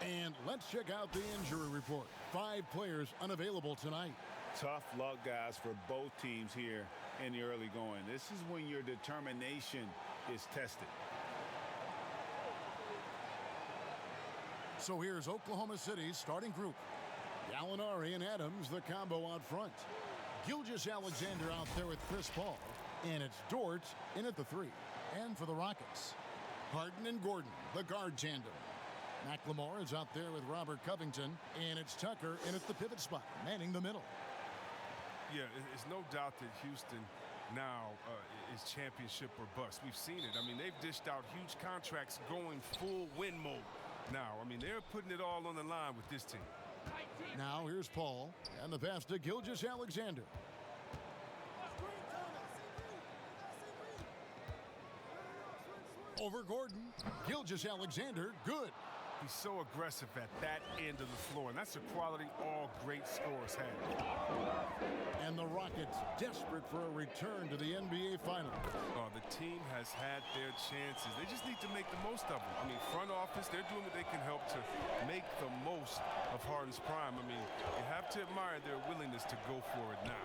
And let's check out the injury report. 5 players unavailable tonight. Tough luck, guys, for both teams here in the early going. This is when your determination is tested. So here's Oklahoma City's starting group. Gallinari and Adams, the combo out front. Gilgeous-Alexander out there with Chris Paul. And it's Dort in at the 3. And for the Rockets, Harden and Gordon, the guard tandem. McLemore is out there with Robert Covington. And it's Tucker in at the pivot spot, manning the middle. Yeah, it's no doubt that Houston now is championship or bust. We've seen it. I mean, they've dished out huge contracts going full win mode now. I mean, they're putting it all on the line with this team. Now here's Paul, and the pass to Gilgeous-Alexander. Over Gordon. Gilgeous-Alexander, good. He's so aggressive at that end of the floor, and that's a quality all great scorers have. And the Rockets desperate for a return to the NBA Finals. The team has had their chances. They just need to make the most of them. I mean, front office, they're doing what they can help to make the most of Harden's prime. I mean, you have to admire their willingness to go for it now.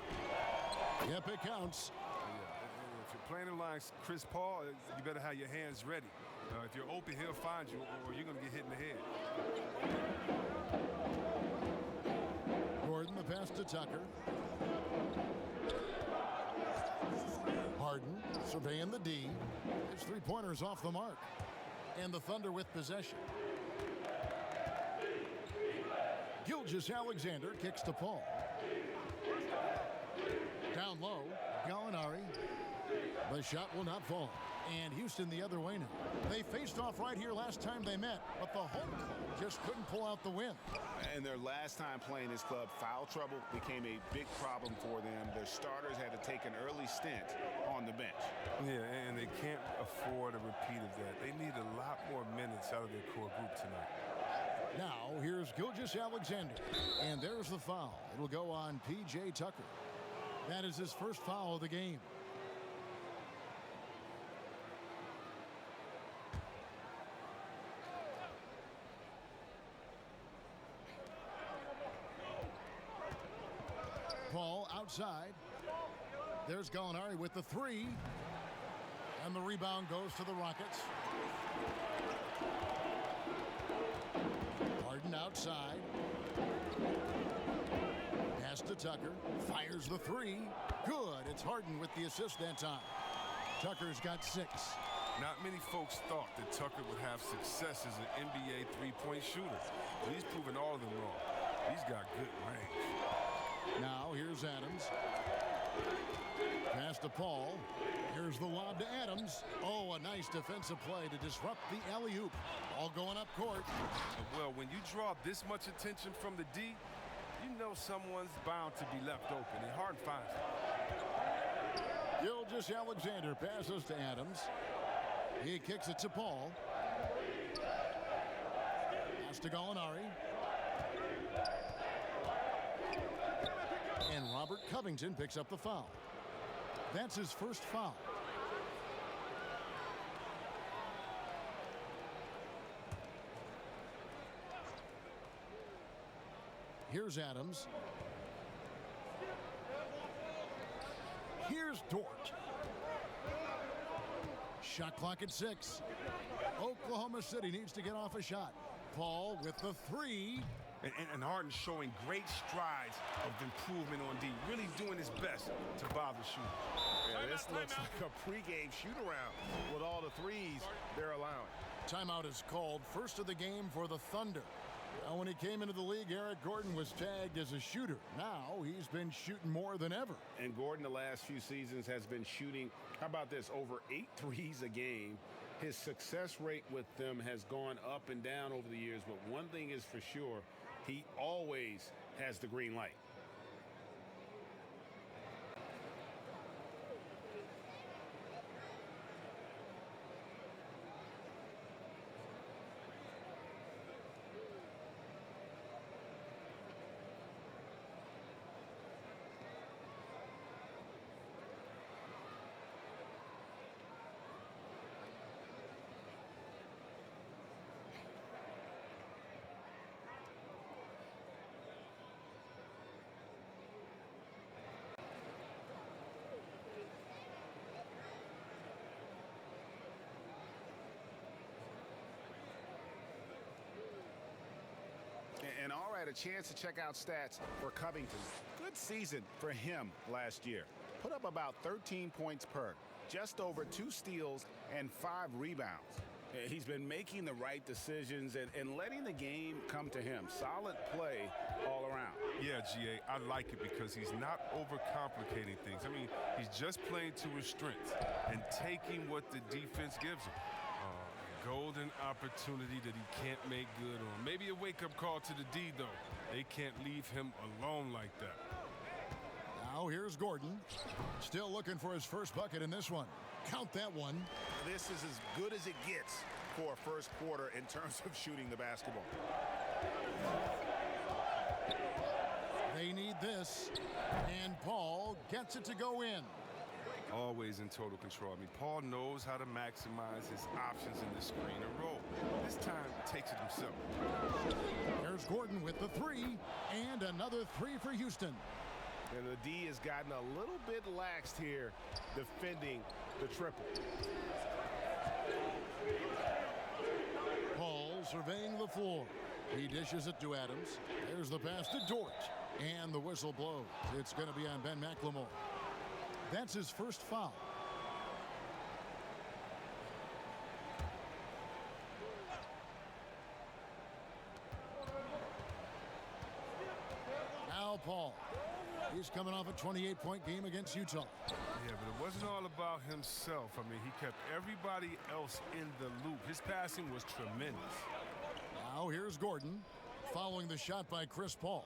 Yep, it counts. If you're playing along Chris Paul, you better have your hands ready. If you're open, he'll find you, or you're going to get hit in the head. Gordon, the pass to Tucker. Harden surveying the D. His 3-pointer's off the mark. And the Thunder with possession. Gilgeous-Alexander kicks to Paul. Down low, Gallinari. The shot will not fall. And Houston the other way now. They faced off right here last time they met, but the home club just couldn't pull out the win. And their last time playing this club, foul trouble became a big problem for them. Their starters had to take an early stint on the bench. Yeah, and they can't afford a repeat of that. They need a lot more minutes out of their core group tonight. Now, here's Gilgeous-Alexander. And there's the foul. It'll go on P.J. Tucker. That is his first foul of the game. Paul outside. There's Gallinari with the 3. And the rebound goes to the Rockets. Harden outside. Pass to Tucker. Fires the 3. Good. It's Harden with the assist that time. Tucker's got 6. Not many folks thought that Tucker would have success as an NBA three-point shooter. He's proven all of them wrong. He's got good range. Now here's Adams. Pass to Paul. Here's the lob to Adams. Oh, a nice defensive play to disrupt the alley-oop. All going up court. Well, when you draw this much attention from the D, you know someone's bound to be left open, and Harden finds it. Gilgeous-Alexander passes to Adams. He kicks it to Paul. Pass to Gallinari. And Robert Covington picks up the foul. That's his first foul. Here's Adams. Here's Dort. Shot clock at 6. Oklahoma City needs to get off a shot. Paul with the 3. And Harden showing great strides of improvement on D, really doing his best to bother shooting. Yeah, this looks like a pregame shoot-around with all the 3s they're allowing. Timeout is called. First of the game for the Thunder. Now, when he came into the league, Eric Gordon was tagged as a shooter. Now he's been shooting more than ever. And Gordon the last few seasons has been shooting, how about this, over 8 threes a game. His success rate with them has gone up and down over the years, but one thing is for sure, he always has the green light. And all right, a chance to check out stats for Covington. Good season for him last year. Put up about 13 points per, just over 2 steals and 5 rebounds. He's been making the right decisions and letting the game come to him. Solid play all around. Yeah, GA, I like it because he's not overcomplicating things. I mean, he's just playing to his strengths and taking what the defense gives him. Golden opportunity that he can't make good on. Maybe a wake-up call to the D, though. They can't leave him alone like that. Now here's Gordon. Still looking for his first bucket in this one. Count that one. This is as good as it gets for a first quarter in terms of shooting the basketball. They need this. And Paul gets it to go in. Always in total control. I mean, Paul knows how to maximize his options in the screen and roll. This time, takes it himself. There's Gordon with the 3, and another 3 for Houston. And the D has gotten a little bit laxed here defending the triple. Paul surveying the floor. He dishes it to Adams. There's the pass to Dort. And the whistle blows. It's going to be on Ben McLemore. That's his first foul. Now Paul. He's coming off a 28-point game against Utah. Yeah, but it wasn't all about himself. I mean, he kept everybody else in the loop. His passing was tremendous. Now here's Gordon, following the shot by Chris Paul.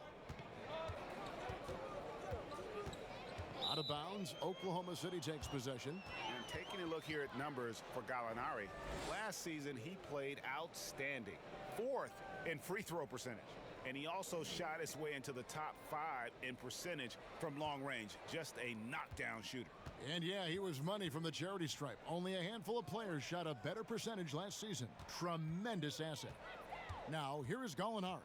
Out of bounds, Oklahoma City takes possession. And taking a look here at numbers for Gallinari, last season he played outstanding. 4th in free throw percentage. And he also shot his way into the top 5 in percentage from long range. Just a knockdown shooter. And yeah, he was money from the charity stripe. Only a handful of players shot a better percentage last season. Tremendous asset. Now, here is Gallinari.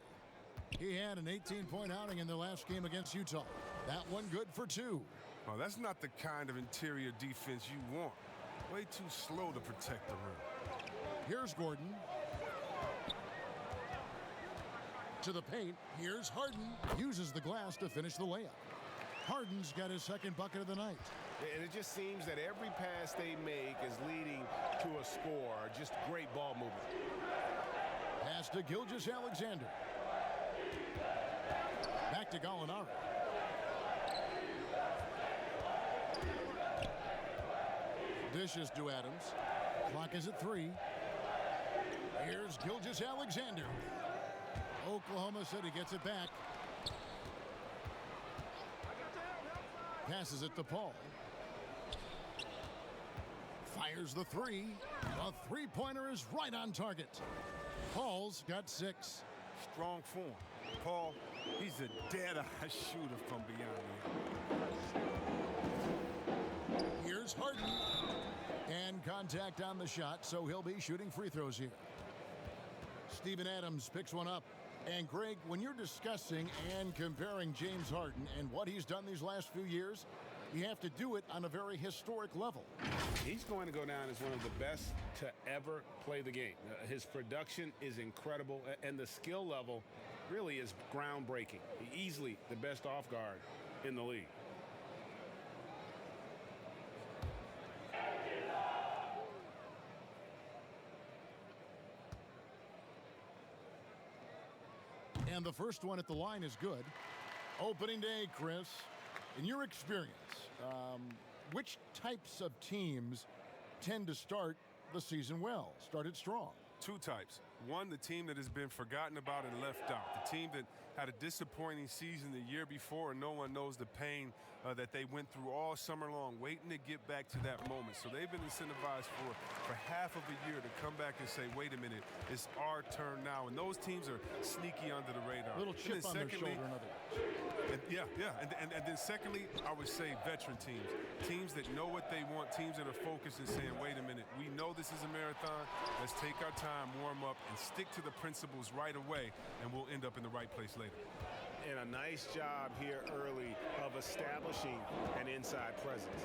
He had an 18-point outing in the last game against Utah. That one good for 2. Oh, that's not the kind of interior defense you want. Way too slow to protect the rim. Here's Gordon. To the paint. Here's Harden. Uses the glass to finish the layup. Harden's got his second bucket of the night. And it just seems that every pass they make is leading to a score. Just great ball movement. Pass to Gilgeous-Alexander. Back to Gallinari. Dishes to Adams. Clock is at 3. Here's Gilgeous-Alexander. Oklahoma City gets it back. Passes it to Paul. Fires the 3. The three-pointer is right on target. Paul's got 6. Strong form. Paul, he's a dead-eye shooter from beyond here. Here's Harden. And contact on the shot, so he'll be shooting free throws here. Steven Adams picks one up. And Greg, when you're discussing and comparing James Harden and what he's done these last few years, you have to do it on a very historic level. He's going to go down as one of the best to ever play the game. His production is incredible, and the skill level really is groundbreaking. Easily the best off guard in the league. And the first one at the line is good. Opening day, Chris, in your experience, which types of teams tend to start the season well, started strong? 2 types. One, the team that has been forgotten about and left out. The team that had a disappointing season the year before, and no one knows the pain that they went through all summer long, waiting to get back to that moment. So they've been incentivized for half of a year to come back and say, wait a minute, it's our turn now. And those teams are sneaky under the radar. A little chip on their shoulder, in other words. And then secondly, I would say veteran teams. Teams that know what they want, teams that are focused and saying, wait a minute, we know this is a marathon. Let's take our time, warm up, and stick to the principles right away, and we'll end up in the right place later. And a nice job here early of establishing an inside presence.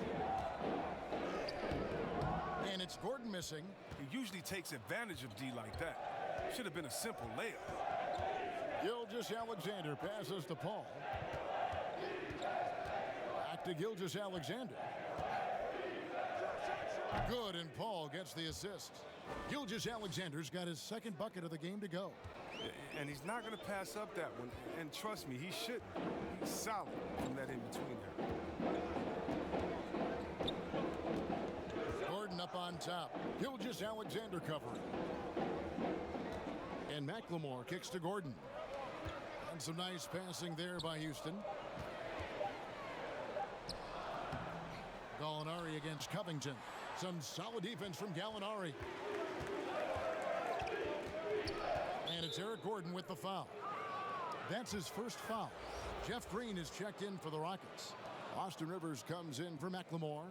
And it's Gordon missing. He usually takes advantage of D like that. Should have been a simple layup. Gilgeous-Alexander passes to Paul. Back to Gilgeous-Alexander. Good, and Paul gets the assist. Gilgeous-Alexander's got his second bucket of the game to go. And he's not going to pass up that one. And trust me, he should. He's solid from that in-between there. Gordon up on top. Gilgeous-Alexander covering. And McLemore kicks to Gordon. And some nice passing there by Houston. Gallinari against Covington. Some solid defense from Gallinari. And it's Eric Gordon with the foul. That's his first foul. Jeff Green is checked in for the Rockets. Austin Rivers comes in for McLemore.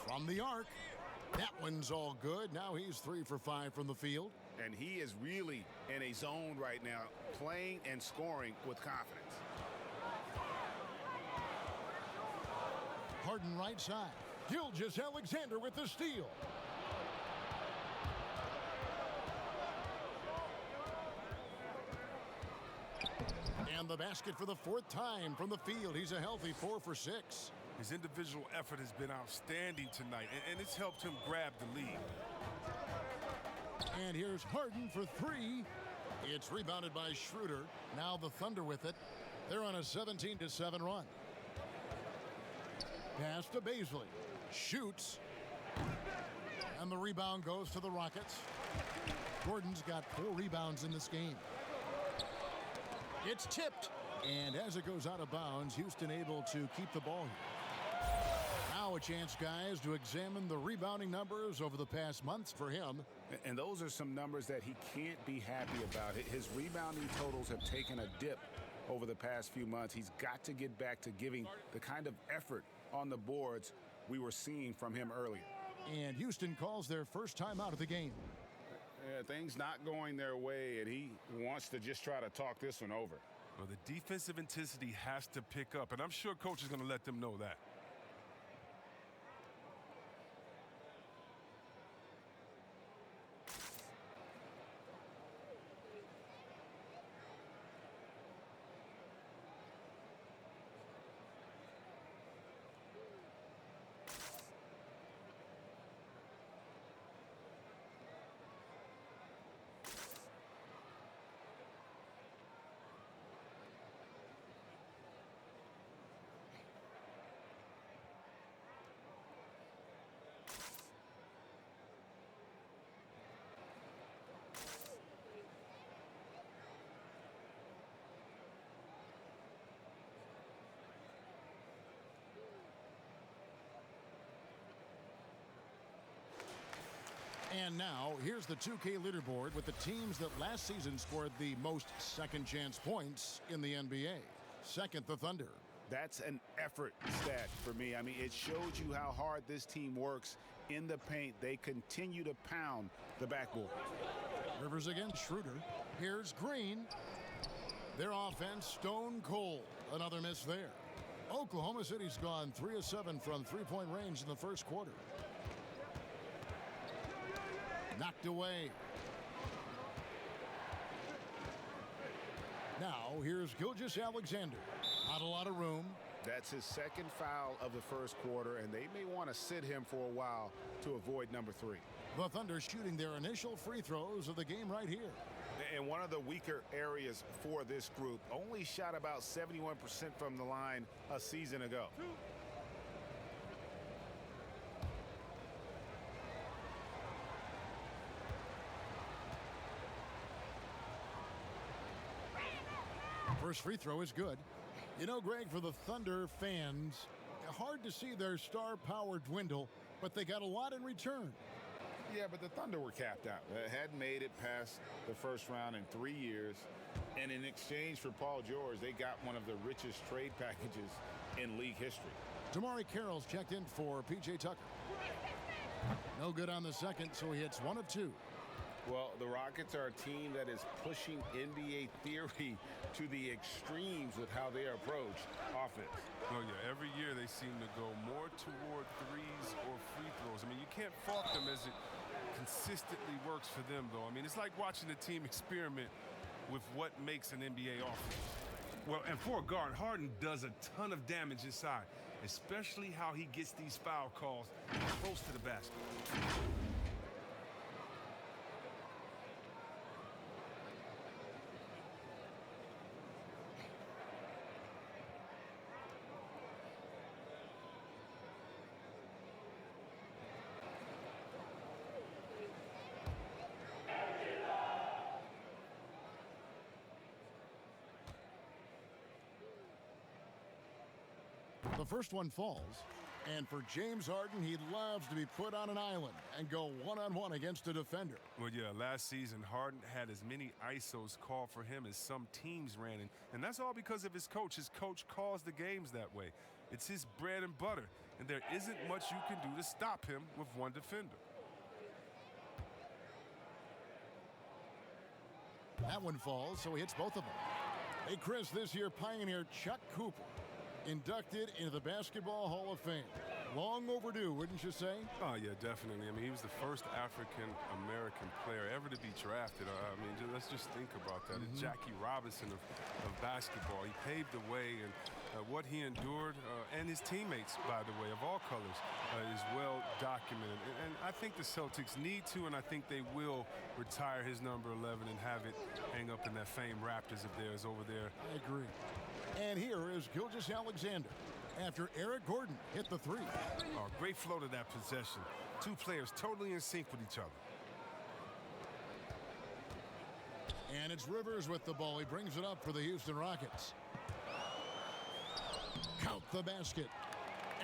From the arc. That one's all good. Now he's 3 for 5 from the field. And he is really in a zone right now, playing and scoring with confidence. Harden right side. Gilgeous-Alexander with the steal. And the basket for the 4th time from the field. He's a healthy 4 for 6. His individual effort has been outstanding tonight, and it's helped him grab the lead. And here's Harden for 3. It's rebounded by Schroeder. Now the Thunder with it. They're on a 17-7 run. Pass to Baisley. Shoots. And the rebound goes to the Rockets. Gordon's got 4 rebounds in this game. It's tipped. And as it goes out of bounds, Houston able to keep the ball here. Now a chance, guys, to examine the rebounding numbers over the past months for him. And those are some numbers that he can't be happy about. His rebounding totals have taken a dip over the past few months. He's got to get back to giving the kind of effort on the boards we were seeing from him earlier. And Houston calls their first time out of the game. Yeah, things not going their way, and he wants to just try to talk this one over. Well, the defensive intensity has to pick up, and I'm sure coach is going to let them know that. And now, here's the 2K leaderboard with the teams that last season scored the most second-chance points in the NBA. Second, the Thunder. That's an effort stat for me. I mean, it shows you how hard this team works in the paint. They continue to pound the backboard. Rivers against Schroeder. Here's Green. Their offense stone cold. Another miss there. Oklahoma City's gone 3 of 7 from three-point range in the first quarter. Knocked away. Now, here's Gilgeous-Alexander. Not a lot of room. That's his second foul of the first quarter, and they may want to sit him for a while to avoid number 3. The Thunder shooting their initial free throws of the game right here. And one of the weaker areas for this group, only shot about 71% from the line a season ago. First free throw is good. You know, Greg, for the Thunder fans, hard to see their star power dwindle, but they got a lot in return. Yeah, but the Thunder were capped out. They hadn't made it past the first round in 3 years. And in exchange for Paul George, they got one of the richest trade packages in league history. Tamari Carroll's checked in for P.J. Tucker. No good on the second, so he hits 1 of 2. Well, the Rockets are a team that is pushing NBA theory to the extremes with how they approach offense. Oh, yeah, every year they seem to go more toward threes or free throws. I mean, you can't fault them as it consistently works for them, though. I mean, it's like watching a team experiment with what makes an NBA offense. Well, and for a guard, Harden does a ton of damage inside, especially how he gets these foul calls close to the basket. The first one falls. And for James Harden, he loves to be put on an island and go one-on-one against a defender. Well, yeah, last season, Harden had as many ISOs called for him as some teams ran in. And that's all because of his coach. His coach calls the games that way. It's his bread and butter. And there isn't much you can do to stop him with one defender. That one falls, so he hits both of them. Hey, Chris, this year pioneer Chuck Cooper inducted into the Basketball Hall of Fame. Long overdue, wouldn't you say? Oh, yeah, definitely. I mean, he was the first African-American player ever to be drafted. I mean, let's just think about that. Jackie Robinson of basketball. He paved the way, and what he endured, and his teammates, by the way, of all colors, is well documented. And I think the Celtics need to, and I think they will retire his number 11 and have it hang up in that famed Raptors of theirs over there. I agree. And here is Gilgeous-Alexander after Eric Gordon hit the three. Oh, great flow to that possession. Two players totally in sync with each other. And it's Rivers with the ball. He brings it up for the Houston Rockets. Count the basket.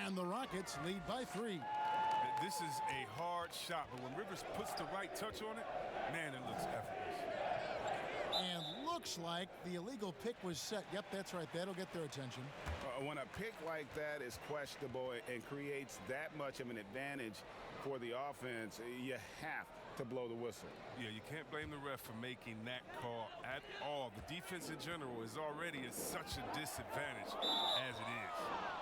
And the Rockets lead by 3. This is a hard shot, but when Rivers puts the right touch on it, man, it looks effortless. And looks like the illegal pick was set. Yep, that's right. That'll get their attention. When a pick like that is questionable and creates that much of an advantage for the offense, you have to blow the whistle. Yeah, you can't blame the ref for making that call at all. The defense in general is already at such a disadvantage as it is.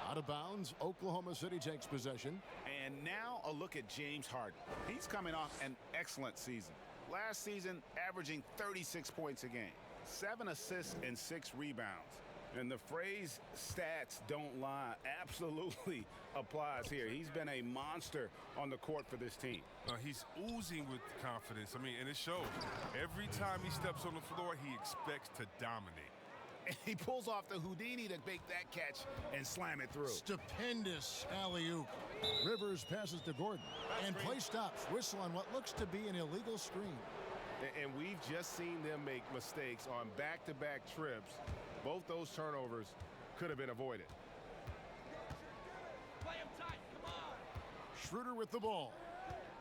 Out of bounds, Oklahoma City takes possession. And now a look at James Harden. He's coming off an excellent season. Last season, averaging 36 points a game, 7 assists and 6 rebounds. And the phrase stats don't lie absolutely applies here. He's been a monster on the court for this team. He's oozing with confidence. I mean, and it shows. Every time he steps on the floor, he expects to dominate. And he pulls off the Houdini to make that catch and slam it through. Stupendous alley-oop. Rivers passes to Gordon. And play stops. Whistle on what looks to be an illegal screen. And we've just seen them make mistakes on back-to-back trips. Both those turnovers could have been avoided. Play him tight, come on. Schroeder with the ball.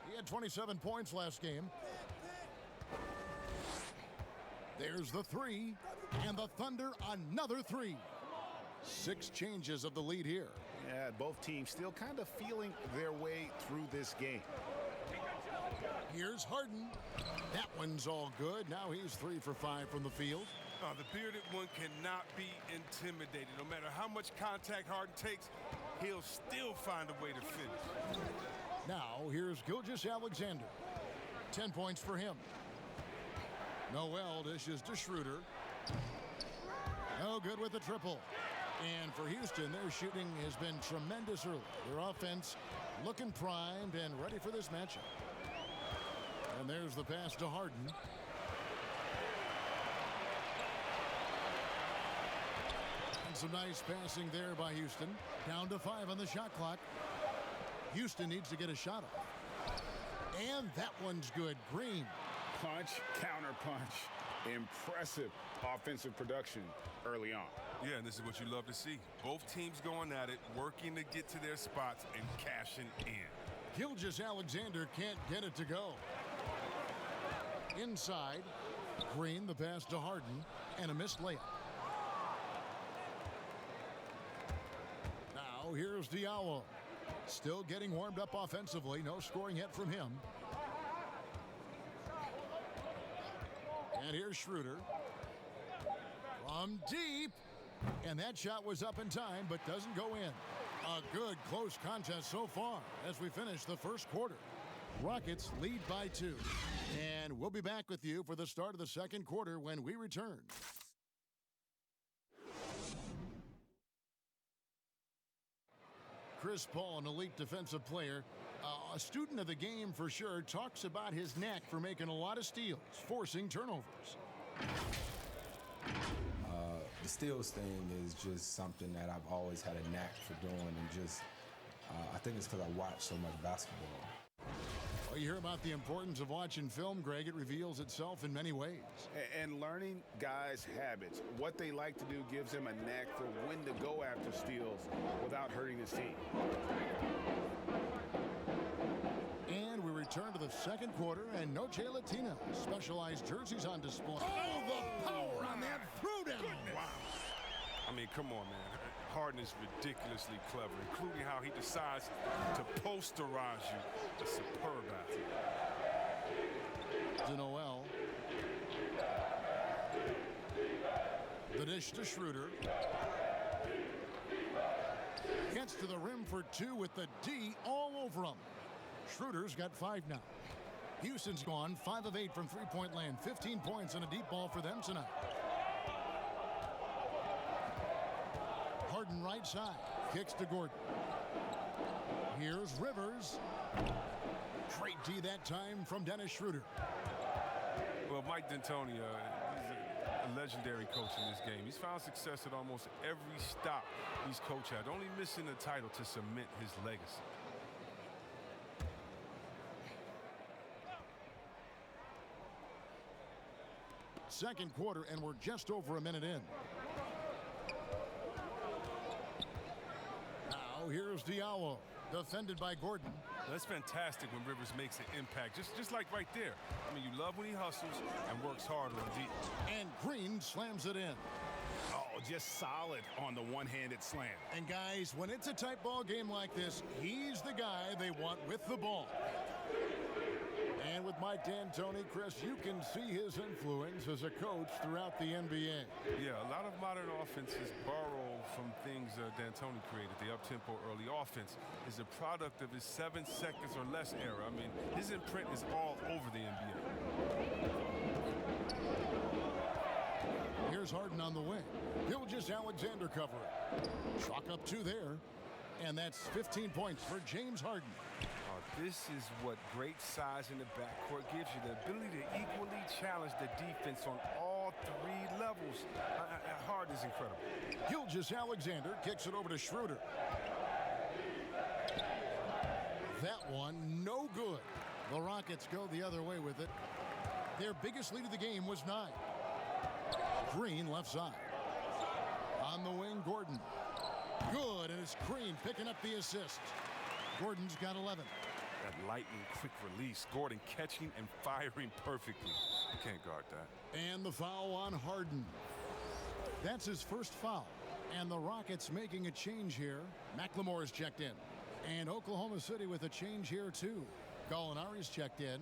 He had 27 points last game. There's the three, and the Thunder another 3. 6 changes of the lead here. Yeah, both teams still kind of feeling their way through this game. Here's Harden. That one's all good. Now he's 3 for 5 from the field. Oh, the bearded one cannot be intimidated. No matter how much contact Harden takes, he'll still find a way to finish. Now here's Gilgeous-Alexander. 10 points for him. Noel dishes to Schroeder. No good with the triple. And for Houston, their shooting has been tremendous early. Their offense looking primed and ready for this matchup. And there's the pass to Harden. And some nice passing there by Houston. Down to 5 on the shot clock. Houston needs to get a shot off. And that one's good. Green. Punch, counter punch. Impressive offensive production early on. Yeah, and this is what you love to see. Both teams going at it, working to get to their spots and cashing in. Gilgeous-Alexander can't get it to go. Inside, Green, the pass to Harden, and a missed layup. Now here's Diallo. Still getting warmed up offensively. No scoring yet from him. And here's Schroeder. From deep. And that shot was up in time, but doesn't go in. A good close contest so far as we finish the first quarter. Rockets lead by 2. And we'll be back with you for the start of the second quarter when we return. Chris Paul, an elite defensive player, a student of the game for sure, talks about his knack for making a lot of steals, forcing turnovers. The steals thing is just something that I've always had a knack for doing, and just I think it's because I watch so much basketball. Well, you hear about the importance of watching film, Greg. It reveals itself in many ways. And learning guys' habits, what they like to do, gives them a knack for when to go after steals without hurting his team. And we return to the second quarter, and Noche Latino. Specialized jerseys on display. Oh, the power on that throwdown. Wow. I mean, come on, man. Harden is ridiculously clever, including how he decides to posterize you. A superb athlete. To Noel. The dish to Schroeder. Gets to the rim for 2 with the D all over him. Schroeder's got 5 now. Houston's gone 5 of 8 from three-point land. 15 points and a deep ball for them tonight. Harden right side. Kicks to Gordon. Here's Rivers. Great D that time from Dennis Schroeder. Well, Mike D'Antoni, he's a legendary coach in this game. He's found success at almost every stop he's coached at, only missing the title to cement his legacy. Second quarter, and we're just over a minute in. Now here's Diallo, defended by Gordon. That's fantastic when Rivers makes an impact, just like right there. I mean, you love when he hustles and works hard on deep. And Green slams it in. Oh, just solid on the one-handed slam. And guys, when it's a tight ball game like this, he's the guy they want with the ball. And with Mike D'Antoni, Chris, you can see his influence as a coach throughout the NBA. Yeah, a lot of modern offenses borrow from things D'Antoni created. The up-tempo early offense is a product of his 7 seconds or less era. I mean, his imprint is all over the NBA. Here's Harden on the wing. Gilgeous-Alexander covering. Chalk up 2 there. And that's 15 points for James Harden. This is what great size in the backcourt gives you, the ability to equally challenge the defense on all 3 levels. Harden is incredible. Gilgeous-Alexander kicks it over to Schroeder. That one, no good. The Rockets go the other way with it. Their biggest lead of the game was 9. Green left side. On the wing, Gordon. Good, and it's Green picking up the assist. Gordon's got 11. That lightning quick release. Gordon catching and firing perfectly. You can't guard that. And the foul on Harden. That's his first foul. And the Rockets making a change here. McLemore is checked in. And Oklahoma City with a change here too. Gallinari's checked in.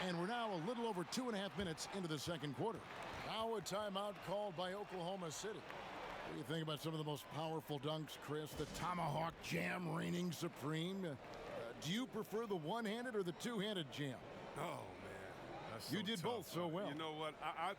And we're now a little over 2.5 minutes into the second quarter. Now a timeout called by Oklahoma City. What do you think about some of the most powerful dunks, Chris? The tomahawk jam reigning supreme. Do you prefer the one-handed or the two-handed jam? Oh, man. That's You so did tough. both so well. You know what? I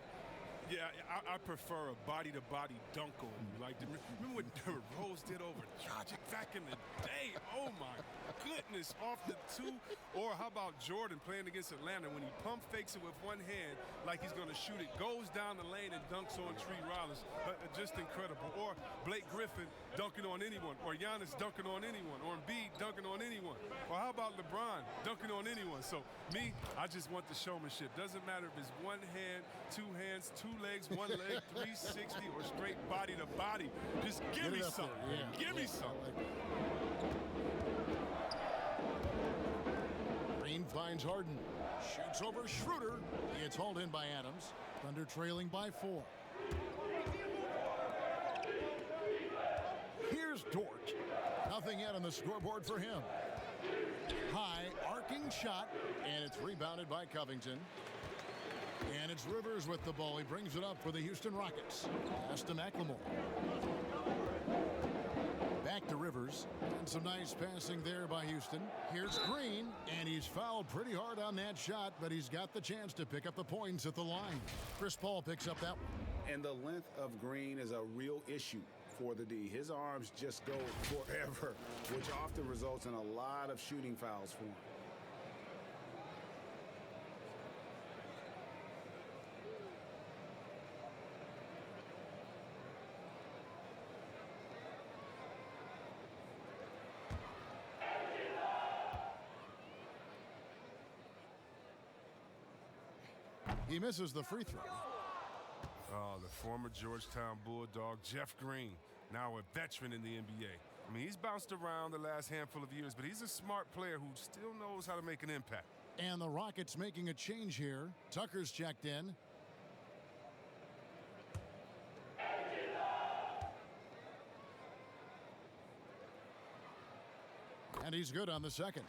prefer a body-to-body dunk on you. Like, remember what Derrick Rose did over Dragic back in the day? Oh, my goodness. Off the 2. Or how about Jordan playing against Atlanta when he pump fakes it with one hand like he's going to shoot it, goes down the lane and dunks on Tree Rollins. Just incredible. Or Blake Griffin dunking on anyone. Or Giannis dunking on anyone. Or Embiid dunking on anyone. Or how about LeBron dunking on anyone? So, me, I just want the showmanship. Doesn't matter if it's one hand, 2 hands, 2 legs, 1 leg, 360, or straight body to body. Just give me something. Yeah. Give me something. Green finds Harden. Shoots over Schroeder. It's hauled in by Adams. Thunder trailing by 4. Here's Dort. Nothing yet on the scoreboard for him. High arcing shot, and it's rebounded by Covington. And it's Rivers with the ball. He brings it up for the Houston Rockets. Pass to McLemore. Back to Rivers. And some nice passing there by Houston. Here's Green, and he's fouled pretty hard on that shot, but he's got the chance to pick up the points at the line. Chris Paul picks up that one. And the length of Green is a real issue for the D. His arms just go forever, which often results in a lot of shooting fouls for him. He misses the free throw. Oh, the former Georgetown Bulldog, Jeff Green, now a veteran in the NBA. I mean, he's bounced around the last handful of years, but he's a smart player who still knows how to make an impact. And the Rockets making a change here. Tucker's checked in. And he's good on the second.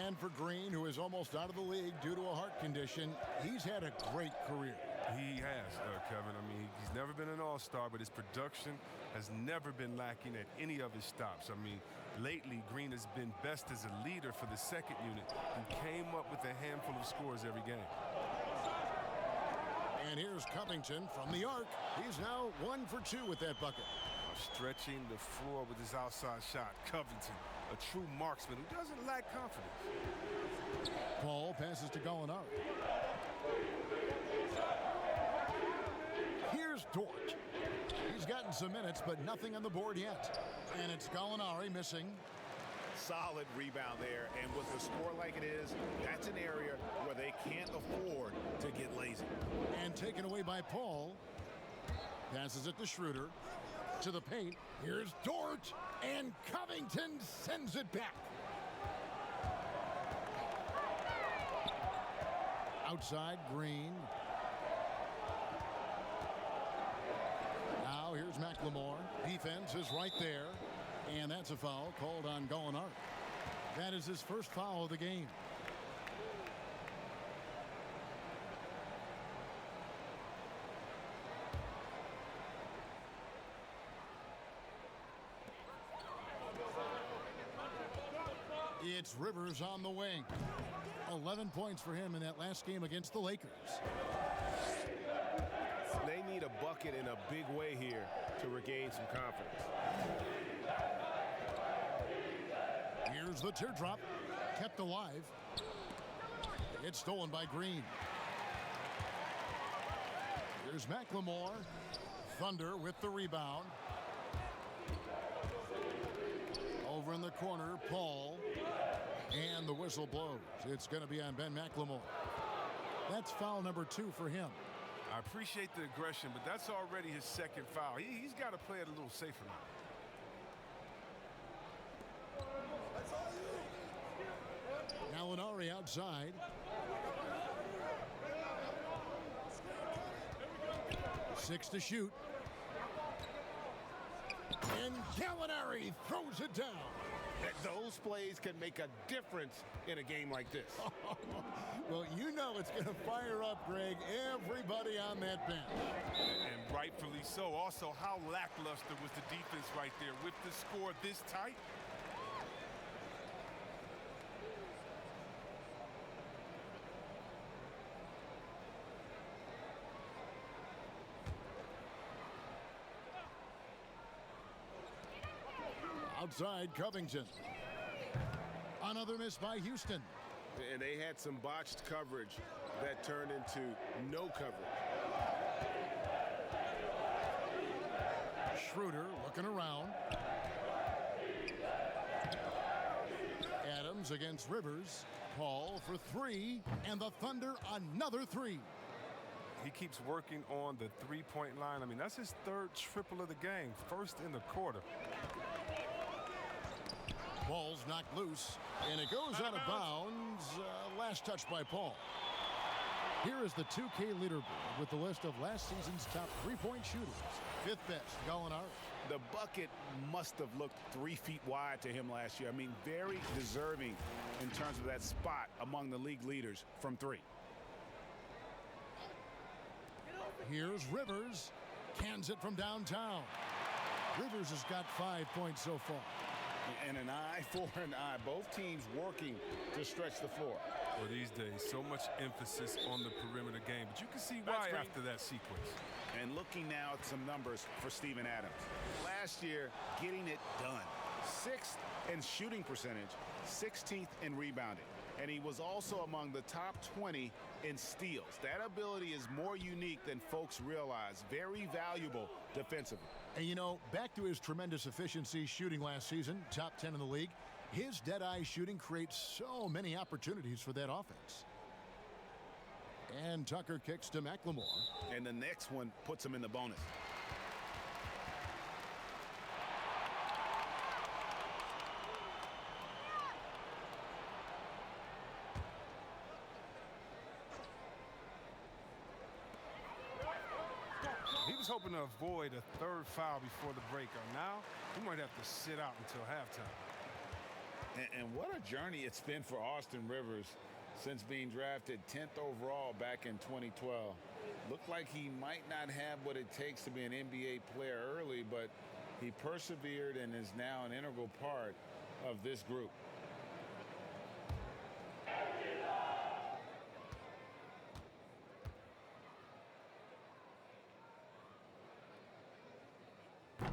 And for Green, who is almost out of the league due to a heart condition, he's had a great career. He has, Kevin. I mean, he's never been an all-star, but his production has never been lacking at any of his stops. I mean, lately, Green has been best as a leader for the second unit and came up with a handful of scores every game. And here's Covington from the arc. He's now 1 for 2 with that bucket. Stretching the floor with his outside shot. Covington, a true marksman who doesn't lack confidence. Paul passes to Gallinari. Here's Dort. He's gotten some minutes, but nothing on the board yet. And it's Gallinari missing. Solid rebound there, and with a score like it is, that's an area where they can't afford to get lazy. And taken away by Paul. Passes it to Schroeder. To the paint. Here's Dort, and Covington sends it back. Outside, Green. Now here's McLemore. Defense is right there, and that's a foul called on Gallinari. That is his first foul of the game. It's Rivers on the wing. 11 points for him in that last game against the Lakers. They need a bucket in a big way here to regain some confidence. Here's the teardrop. Kept alive. It's stolen by Green. Here's McLemore. Thunder with the rebound. Over in the corner, Paul. And the whistle blows. It's going to be on Ben McLemore. That's foul number 2 for him. I appreciate the aggression, but that's already his second foul. He's got to play it a little safer now. Gallinari outside. Six to shoot. And Gallinari throws it down. Those plays can make a difference in a game like this. Well, you know it's going to fire up, Greg, everybody on that bench. And rightfully so. Also, how lackluster was the defense right there with the score this tight? Outside, Covington. Another miss by Houston. And they had some botched coverage that turned into no coverage. Schroeder looking around. Adams against Rivers. Paul for 3, and the Thunder another 3. He keeps working on the three-point line. I mean, that's his third triple of the game, first in the quarter. Ball's knocked loose, and it goes out of bounds. Last touch by Paul. Here is the 2K leaderboard with the list of last season's top three-point shooters. 5th best, Gallinari. The bucket must have looked 3 feet wide to him last year. I mean, very deserving in terms of that spot among the league leaders from 3. Here's Rivers. Cans it from downtown. Rivers has got 5 points so far. And an eye for an eye. Both teams working to stretch the floor. Well, these days, so much emphasis on the perimeter game, but you can see why after that sequence. And looking now at some numbers for Steven Adams. Last year, getting it done. 6th in shooting percentage, 16th in rebounding. And he was also among the top 20 in steals. That ability is more unique than folks realize. Very valuable defensively. And you know, back to his tremendous efficiency shooting last season, top 10 in the league, his dead-eye shooting creates so many opportunities for that offense. And Tucker kicks to McLemore. And the next one puts him in the bonus. He was hoping to avoid a 3rd foul before the break. Now, he might have to sit out until halftime. And what a journey it's been for Austin Rivers since being drafted 10th overall back in 2012. Looked like he might not have what it takes to be an NBA player early, but he persevered and is now an integral part of this group.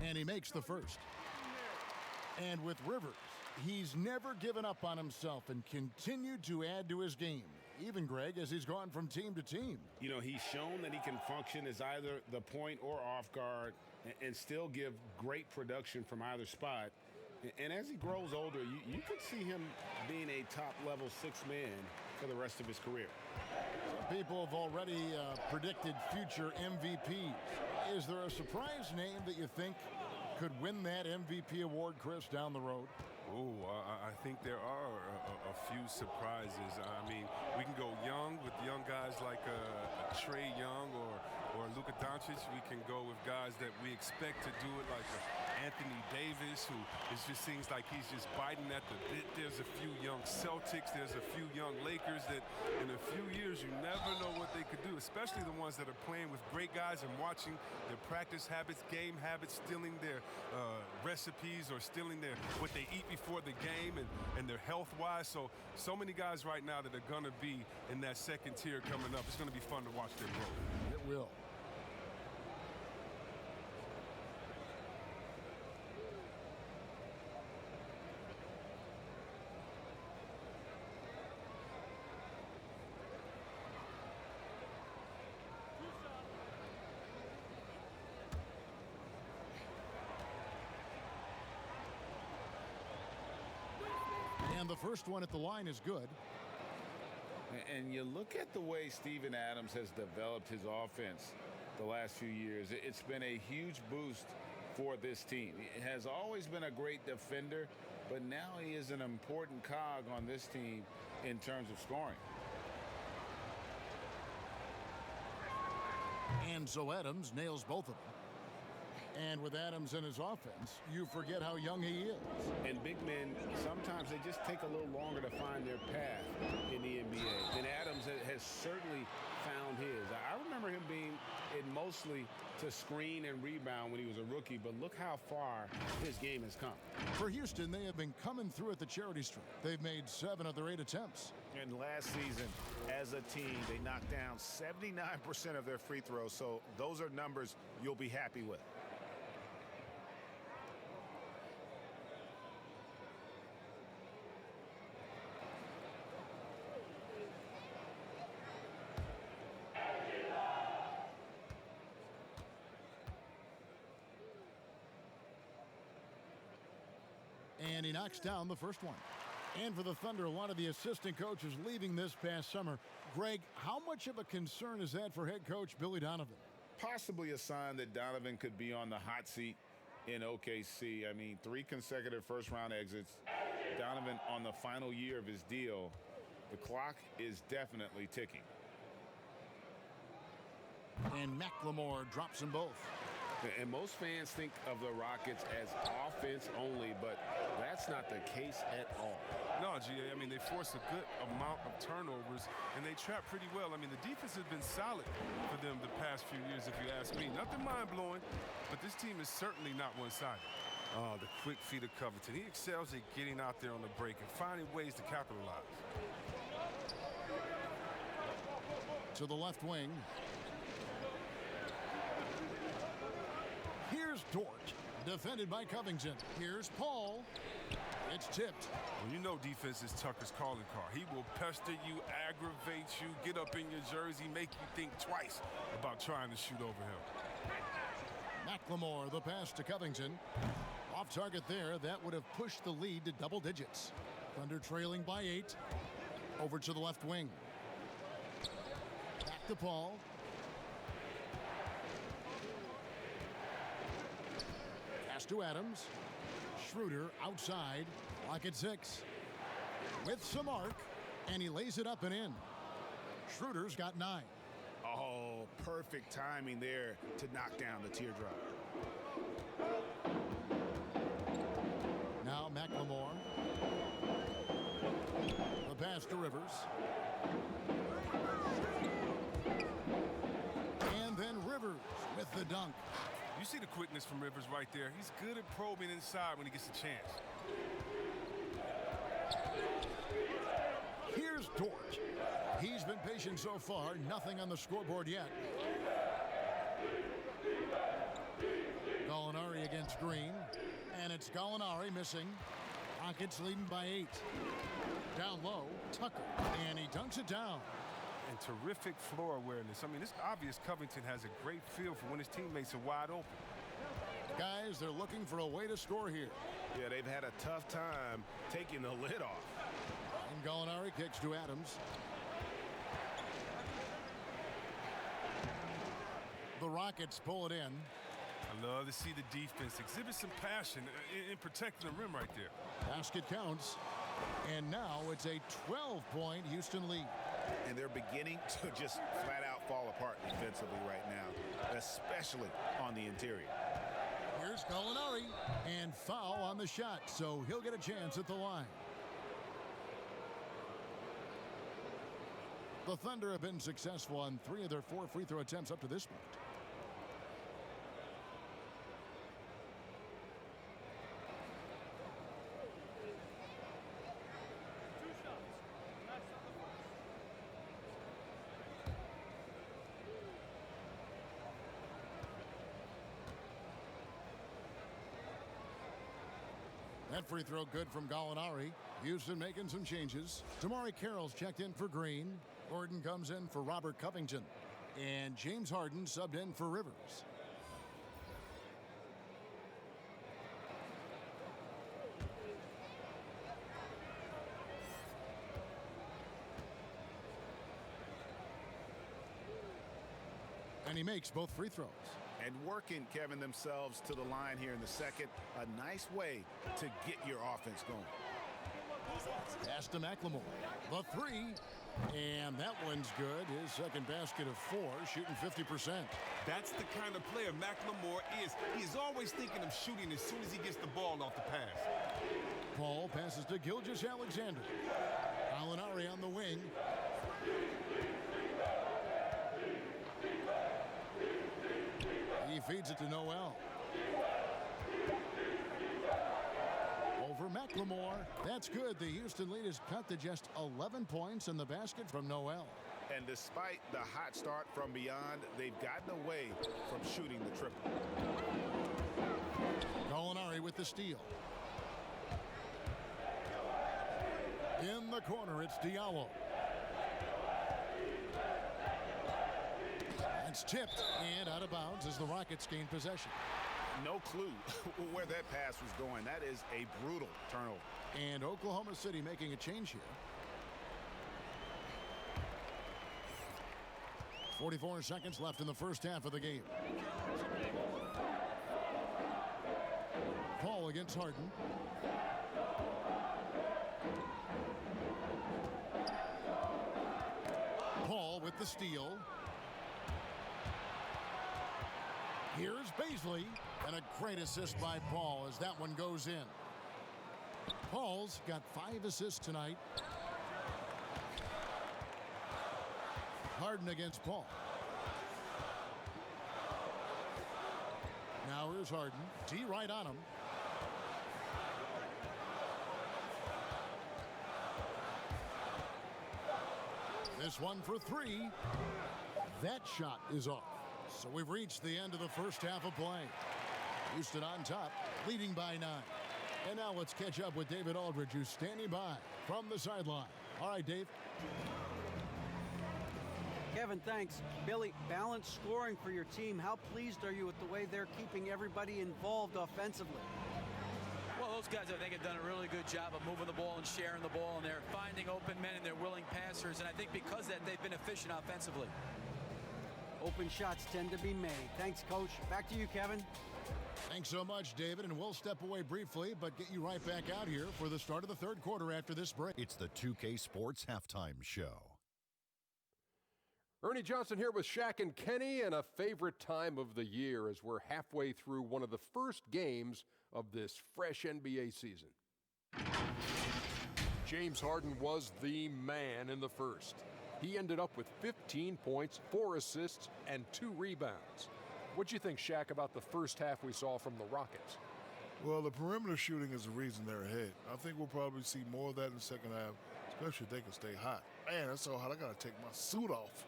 And he makes the first. And with Rivers, he's never given up on himself and continued to add to his game. Even, Greg, as he's gone from team to team. You know, he's shown that he can function as either the point or off guard and still give great production from either spot. And as he grows older, you could see him being a top-level 6th man for the rest of his career. Some people have already predicted future MVPs. Is there a surprise name that you think could win that MVP award, Chris, down the road? Oh, I think there are a few surprises. I mean, we can go young with young guys like Trae Young or Luka Doncic. We can go with guys that we expect to do it, like Anthony Davis, who just seems like he's just biting at the bit. There's a few young Celtics. There's a few young Lakers that in a few years you never know what they could do, especially the ones that are playing with great guys and watching their practice habits, game habits, stealing their recipes or stealing what they eat before the game and their health-wise. So many guys right now that are going to be in that second tier coming up. It's going to be fun to watch their growth. It will. And the first one at the line is good. And you look at the way Steven Adams has developed his offense the last few years. It's been a huge boost for this team. He has always been a great defender, but now he is an important cog on this team in terms of scoring. And so Adams nails both of them. And with Adams in his offense, you forget how young he is. And big men, sometimes they just take a little longer to find their path in the NBA. And Adams has certainly found his. I remember him being in mostly to screen and rebound when he was a rookie, but look how far his game has come. For Houston, they have been coming through at the charity stripe. They've made 7 of their 8 attempts. And last season, as a team, they knocked down 79% of their free throws, so those are numbers you'll be happy with. And he knocks down the first one. And for the Thunder, a lot of the assistant coaches leaving this past summer. Greg, how much of a concern is that for head coach Billy Donovan? Possibly a sign that Donovan could be on the hot seat in OKC. I mean, 3 consecutive first-round exits. Donovan on the final year of his deal. The clock is definitely ticking. And McLemore drops them both. And most fans think of the Rockets as offense only, but that's not the case at all. No, GA, I mean, they force a good amount of turnovers, and they trap pretty well. I mean, the defense has been solid for them the past few years, if you ask me. Nothing mind-blowing, but this team is certainly not one-sided. Oh, the quick feet of Covington. He excels at getting out there on the break and finding ways to capitalize. To the left wing. Here's Dort, defended by Covington. Here's Paul. It's tipped. Well, you know defense is Tucker's calling card. He will pester you, aggravate you, get up in your jersey, make you think twice about trying to shoot over him. McLemore, the pass to Covington. Off target there. That would have pushed the lead to double digits. Thunder trailing by 8. Over to the left wing. Back to Paul. Pass to Adams. Schroeder outside. Clock at 6. With some arc. And he lays it up and in. Schroeder's got 9. Oh, perfect timing there to knock down the teardrop. Now McLemore. The pass to Rivers. And then Rivers with the dunk. You see the quickness from Rivers right there. He's good at probing inside when he gets a chance. Here's Dort. He's been patient so far. Nothing on the scoreboard yet. Gallinari against Green. And it's Gallinari missing. Rockets leading by 8. Down low, Tucker. And he dunks it down. And terrific floor awareness. I mean, it's obvious Covington has a great feel for when his teammates are wide open. Guys, they're looking for a way to score here. Yeah, they've had a tough time taking the lid off. And Gallinari kicks to Adams. The Rockets pull it in. I love to see the defense exhibit some passion in protecting the rim right there. Basket counts. And now it's a 12-point Houston lead. And they're beginning to just flat out fall apart defensively right now, especially on the interior. Here's Gallinari. And foul on the shot, so he'll get a chance at the line. The Thunder have been successful on 3 of their 4 free throw attempts up to this point. That free throw good from Gallinari. Houston making some changes. Tamari Carroll's checked in for Green. Gordon comes in for Robert Covington. And James Harden subbed in for Rivers. And he makes both free throws. And working, Kevin, themselves to the line here in the second. A nice way to get your offense going. Pass to McLemore. The 3. And that one's good. His second basket of 4, shooting 50%. That's the kind of player McLemore is. He is always thinking of shooting as soon as he gets the ball off the pass. Paul passes to Gilgeous-Alexander. Gallinari on the wing. He feeds it to Noel. Over McLemore. That's good. The Houston lead is cut to just 11 points in the basket from Noel. And despite the hot start from beyond, they've gotten away from shooting the triple. Gallinari with the steal. In the corner, it's Diallo. It's tipped and out of bounds as the Rockets gain possession. No clue where that pass was going. That is a brutal turnover. And Oklahoma City making a change here. 44 seconds left in the first half of the game. Paul against Harden. Paul with the steal. Here's Beasley, and a great assist by Paul as that one goes in. Paul's got 5 assists tonight. Harden against Paul. Now here's Harden. T right on him. This one for 3. That shot is off. So we've reached the end of the first half of play. Houston on top, leading by 9. And now let's catch up with David Aldridge, who's standing by from the sideline. All right, Dave. Kevin, thanks. Billy, balanced scoring for your team. How pleased are you with the way they're keeping everybody involved offensively? Well, those guys, I think, have done a really good job of moving the ball and sharing the ball, and they're finding open men and they're willing passers, and I think because of that, they've been efficient offensively. Open shots tend to be made. Thanks, Coach. Back to you, Kevin. Thanks so much, David, and we'll step away briefly, but get you right back out here for the start of the third quarter after this break. It's the 2K Sports Halftime Show. Ernie Johnson here with Shaq and Kenny, and a favorite time of the year as we're halfway through one of the first games of this fresh NBA season. James Harden was the man in the first. He ended up with 15 points, 4 assists, and 2 rebounds. What'd you think, Shaq, about the first half we saw from the Rockets? Well, the perimeter shooting is the reason they're ahead. I think we'll probably see more of that in the second half, especially if they can stay hot. Man, that's so hot, I got to take my suit off.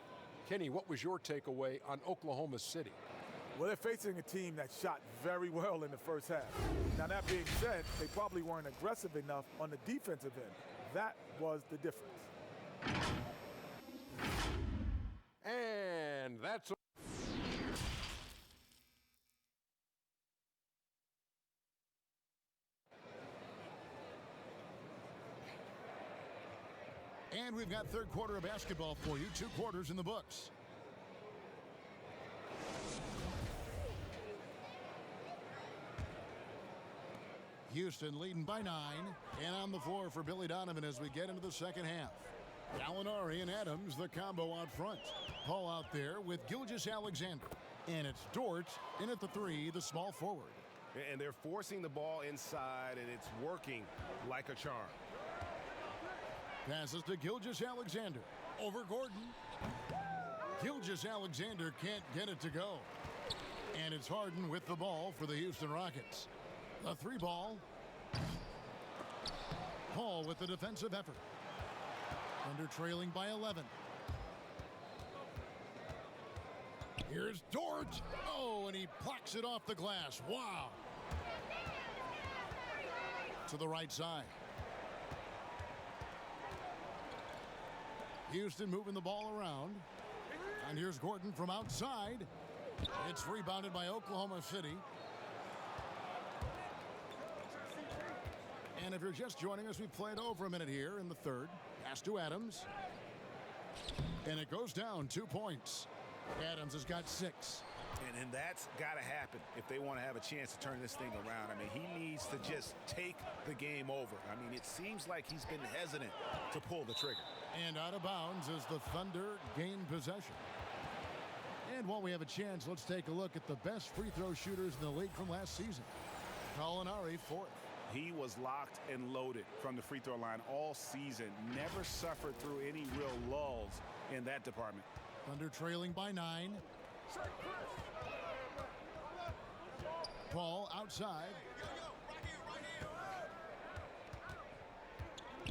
Kenny, what was your takeaway on Oklahoma City? Well, they're facing a team that shot very well in the first half. Now, that being said, they probably weren't aggressive enough on the defensive end. That was the difference. And that's And we've got third quarter of basketball for you. 2 quarters in the books. Houston leading by 9. And on the floor for Billy Donovan as we get into the second half. Gallinari and Adams, the combo out front. Paul out there with Gilgeous-Alexander. And it's Dort in at the 3, the small forward. And they're forcing the ball inside, and it's working like a charm. Passes to Gilgeous-Alexander. Over Gordon. Gilgeous-Alexander can't get it to go. And it's Harden with the ball for the Houston Rockets. The 3 ball. Paul with the defensive effort. Under trailing by 11. Here's Dort. Oh, and he plucks it off the glass. Wow. To the right side. Houston moving the ball around. And here's Gordon from outside. It's rebounded by Oklahoma City. And if you're just joining us, we played over a minute here in the third. Pass to Adams. And it goes down 2 points. Adams has got 6. And that's got to happen if they want to have a chance to turn this thing around. I mean, he needs to just take the game over. I mean, it seems like he's been hesitant to pull the trigger. And out of bounds as the Thunder gain possession. And while we have a chance, let's take a look at the best free throw shooters in the league from last season. Gallinari, 4th. He was locked and loaded from the free throw line all season. Never suffered through any real lulls in that department. Thunder trailing by 9. Paul outside.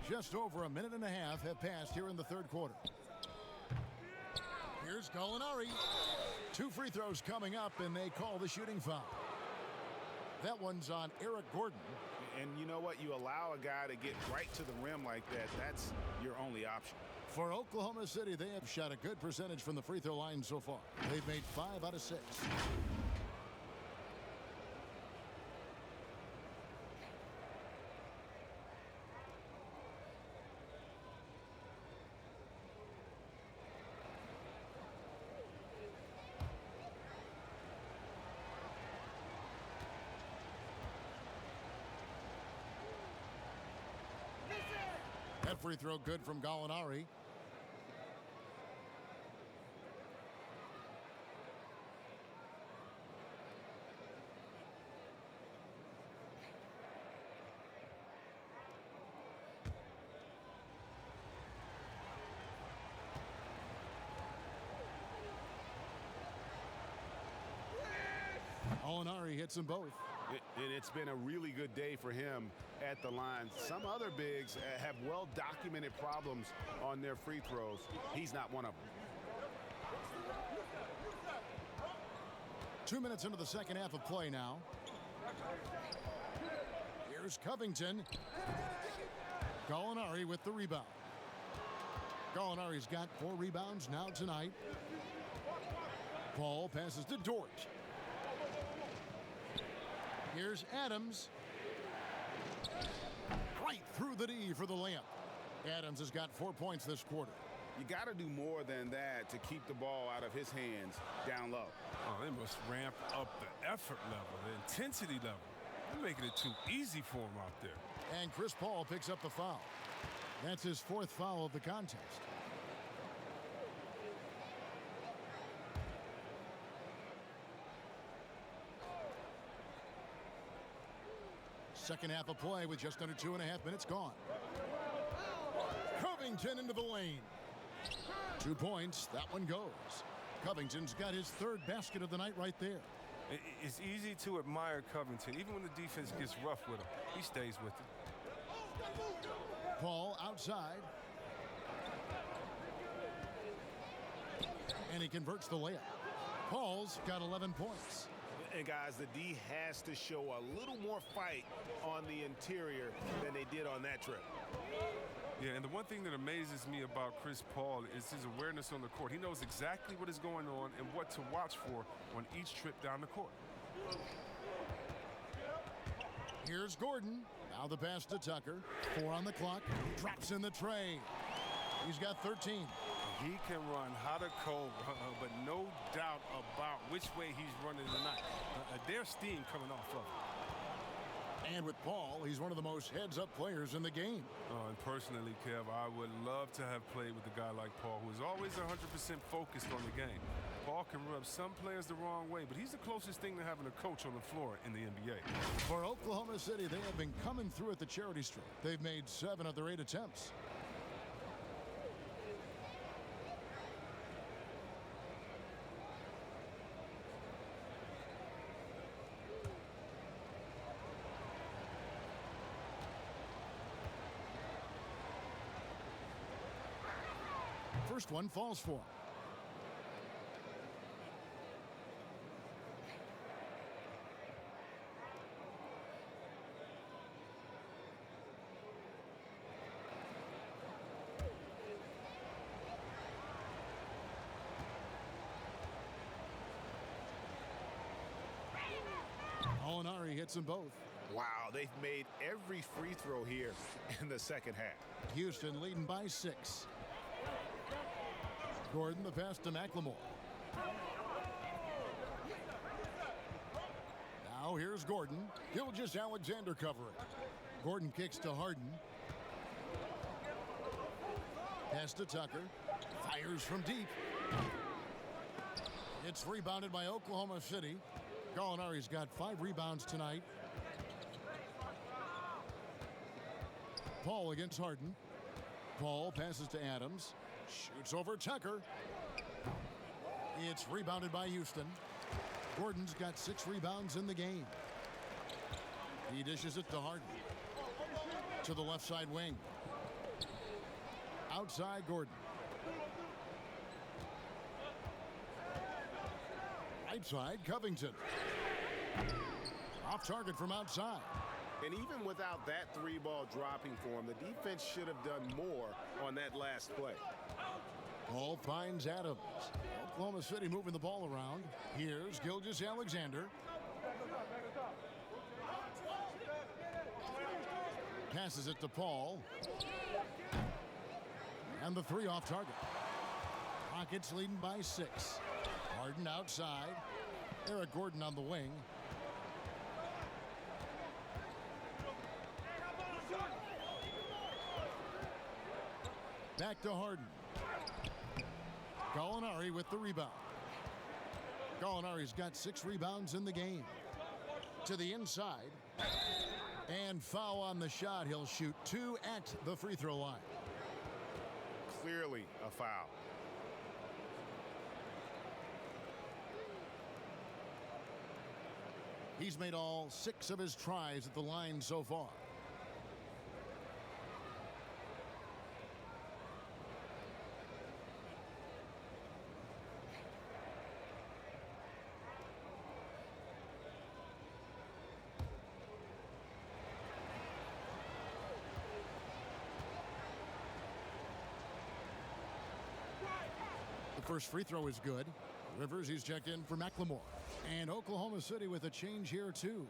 Just over a minute and a half have passed here in the third quarter. Here's Gallinari. 2 free throws coming up, and they call the shooting foul. That one's on Eric Gordon. And you know what? You allow a guy to get right to the rim like that. That's your only option. For Oklahoma City, they have shot a good percentage from the free throw line so far. They've made 5 out of 6. That free throw good from Gallinari. Gallinari hits them both. And it's been a really good day for him at the line. Some other bigs have well-documented problems on their free throws. He's not one of them. 2 minutes into the second half of play now. Here's Covington. Gallinari with the rebound. Gallinari's got 4 rebounds now tonight. Paul passes to Dort. Here's Adams. Right through the D for the layup. Adams has got 4 points this quarter. You got to do more than that to keep the ball out of his hands down low. Oh, they must ramp up the effort level, the intensity level. They're making it too easy for him out there. And Chris Paul picks up the foul. That's his 4th foul of the contest. Second half of play with just under 2.5 minutes gone. Covington into the lane. 2 points. That one goes. Covington's got his 3rd basket of the night right there. It's easy to admire Covington. Even when the defense gets rough with him, he stays with it. Paul outside. And he converts the layup. Paul's got 11 points. And guys, the D has to show a little more fight on the interior than they did on that trip. Yeah, and the one thing that amazes me about Chris Paul is his awareness on the court. He knows exactly what is going on and what to watch for on each trip down the court. Here's Gordon. Now the pass to Tucker. 4 on the clock. Drops in the tray. He's got 13. He can run hot or cold, but no doubt about which way he's running tonight. There's steam coming off of him. And with Paul, he's one of the most heads-up players in the game. And personally, Kev, I would love to have played with a guy like Paul, who is always 100% focused on the game. Paul can rub some players the wrong way, but he's the closest thing to having a coach on the floor in the NBA. For Oklahoma City, they have been coming through at the charity stripe. They've made 7 of their 8 attempts. First one falls for him. Gallinari hits them both. Wow, they've made every free throw here in the second half. Houston leading by 6. Gordon the pass to McLemore. Now here's Gordon. Gilgeous-Alexander covering. Gordon kicks to Harden. Pass to Tucker. Fires from deep. It's rebounded by Oklahoma City. Gallinari's got 5 rebounds tonight. Paul against Harden. Paul passes to Adams. Shoots over Tucker. It's rebounded by Houston. Gordon's got 6 rebounds in the game. He dishes it to Harden. To the left side wing. Outside Gordon. Right side Covington. Off target from outside. And even without that 3-ball dropping for him, the defense should have done more on that last play. Paul finds Adams. Oklahoma City moving the ball around. Here's Gilgeous-Alexander. Passes it to Paul. And the 3 off target. Rockets leading by 6. Harden outside. Eric Gordon on the wing. Back to Harden. Gallinari with the rebound. Gallinari's got 6 rebounds in the game. To the inside. And foul on the shot. He'll shoot 2 at the free throw line. Clearly a foul. He's made all 6 of his tries at the line so far. The first free throw is good. Rivers, he's checked in for McLemore. And Oklahoma City with a change here, too.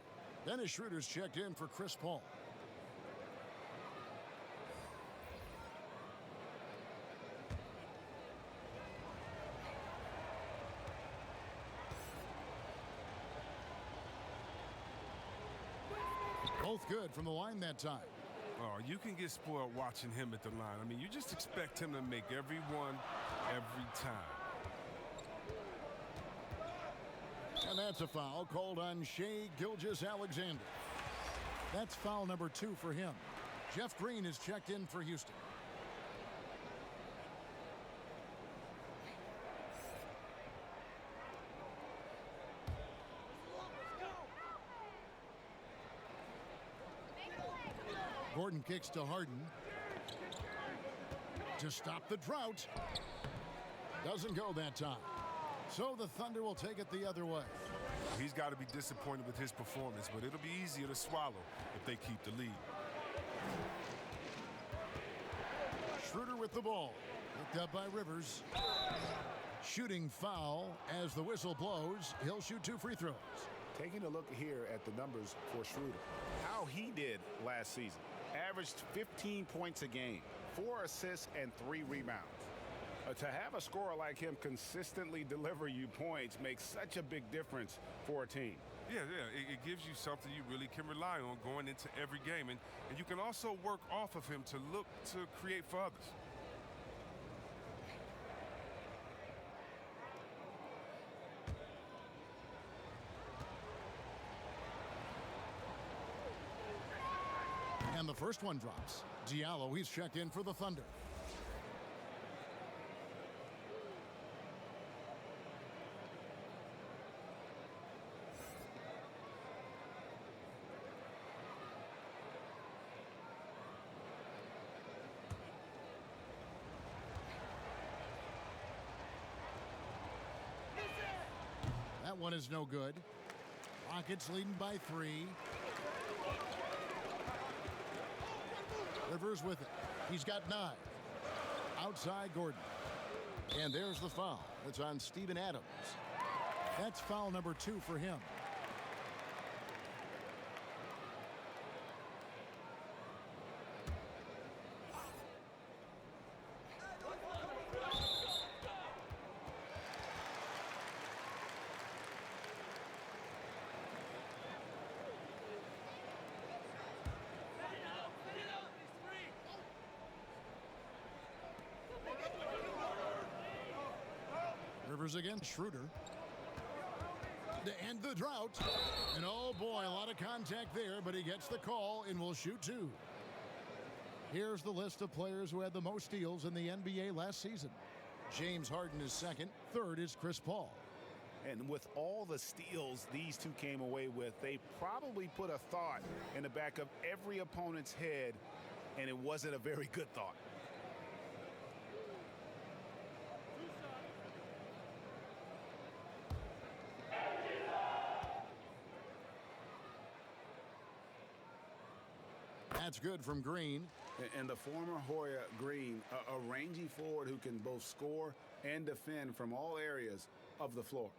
Dennis Schroeder's checked in for Chris Paul. Both good from the line that time. Oh, you can get spoiled watching him at the line. I mean, you just expect him to make every one, every time. And that's a foul called on Shai Gilgeous-Alexander. That's foul number 2 for him. Jeff Green is checked in for Houston. Gordon kicks to Harden. To stop the drought. Doesn't go that time. So the Thunder will take it the other way. He's got to be disappointed with his performance, but it'll be easier to swallow if they keep the lead. Schroeder with the ball. Picked up by Rivers. Shooting foul as the whistle blows. He'll shoot 2 free throws. Taking a look here at the numbers for Schroeder. How he did last season. Averaged 15 points a game, 4 assists, and 3 rebounds. To have a scorer like him consistently deliver you points makes such a big difference for a team. Yeah, it gives you something you really can rely on going into every game. And you can also work off of him to look to create for others. And the first one drops. Diallo, he's checked in for the Thunder. That one is no good. Rockets leading by 3. Rivers with it. He's got 9. Outside Gordon. And there's the foul. It's on Steven Adams. That's foul number 2 for him. Rivers again. Schroeder. To end the drought. And oh boy, a lot of contact there, but he gets the call and will shoot 2. Here's the list of players who had the most steals in the NBA last season. James Harden is second. Third is Chris Paul. And with all the steals these two came away with, they probably put a thought in the back of every opponent's head, and it wasn't a very good thought. That's good from Green. And the former Hoya Green, a rangy forward who can both score and defend from all areas of the floor.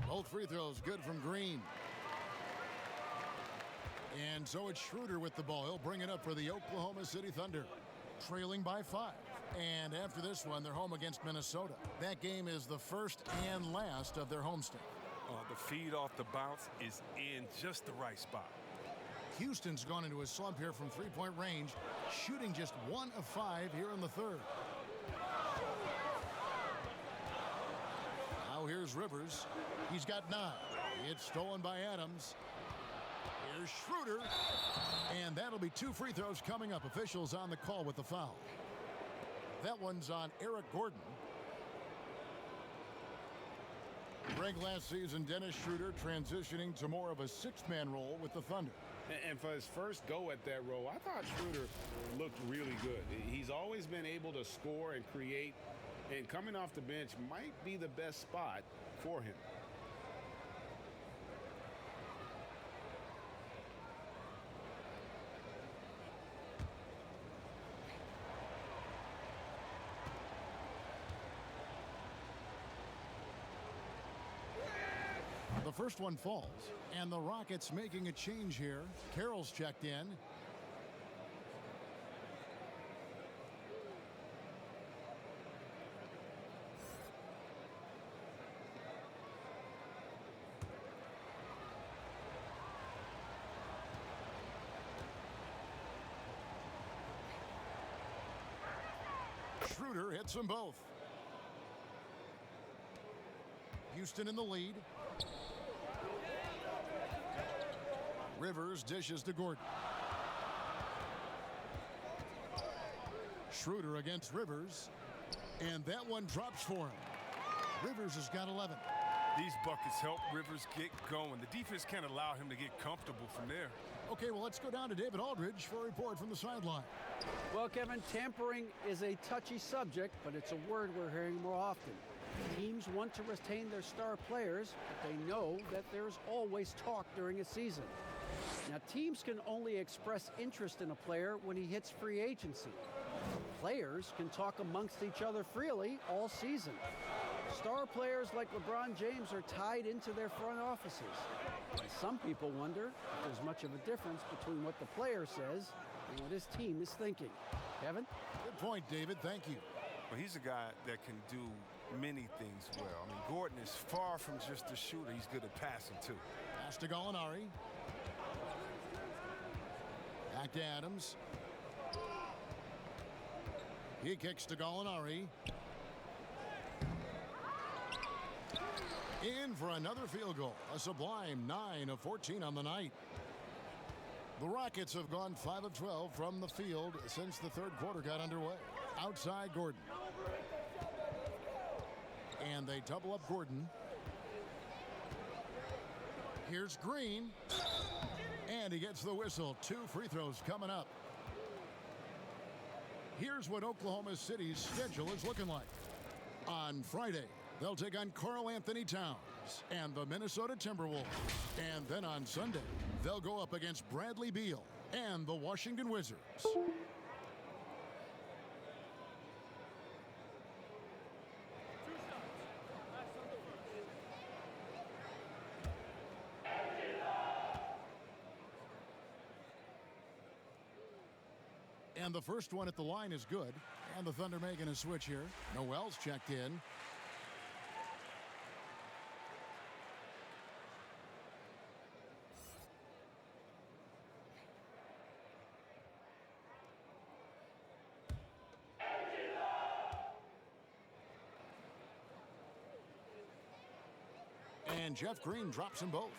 Both free throws good from Green. And so it's Schroeder with the ball. He'll bring it up for the Oklahoma City Thunder, trailing by 5. And after this one, they're home against Minnesota. That game is the first and last of their homestand. The feed off the bounce is in just the right spot. Houston's gone into a slump here from three-point range, shooting just 1 of 5 here in the third. Now here's Rivers. He's got 9. It's stolen by Adams. Here's Schroeder. And that'll be 2 free throws coming up. Officials on the call with the foul. That one's on Eric Gordon. Greg, last season, Dennis Schroeder transitioning to more of a 6-man role with the Thunder. And for his first go at that role, I thought Schroeder looked really good. He's always been able to score and create, and coming off the bench might be the best spot for him. The first one falls, and the Rockets making a change here. Carroll's checked in. Schroeder hits them both. Houston in the lead. Rivers dishes to Gordon. Schroeder against Rivers. And that one drops for him. Rivers has got 11. These buckets help Rivers get going. The defense can't allow him to get comfortable from there. Okay, well, let's go down to David Aldridge for a report from the sideline. Well, Kevin, tampering is a touchy subject, but it's a word we're hearing more often. Teams want to retain their star players, but they know that there's always talk during a season. Now, teams can only express interest in a player when he hits free agency. Players can talk amongst each other freely all season. Star players like LeBron James are tied into their front offices. And some people wonder if there's much of a difference between what the player says and what his team is thinking. Kevin? Good point, David. Thank you. Well, he's a guy that can do many things well. I mean, Gordon is far from just a shooter. He's good at passing, too. Pass to Gallinari. Back to Adams. He kicks to Gallinari. In for another field goal. A sublime 9 of 14 on the night. The Rockets have gone 5 of 12 from the field since the third quarter got underway. Outside Gordon. And they double up Gordon. Here's Green. And he gets the whistle. 2 free throws coming up. Here's what Oklahoma City's schedule is looking like. On Friday, they'll take on Karl Anthony Towns and the Minnesota Timberwolves. And then on Sunday, they'll go up against Bradley Beal and the Washington Wizards. And the first one at the line is good. And the Thunder making a switch here. Noel's checked in. And Jeff Green drops them both.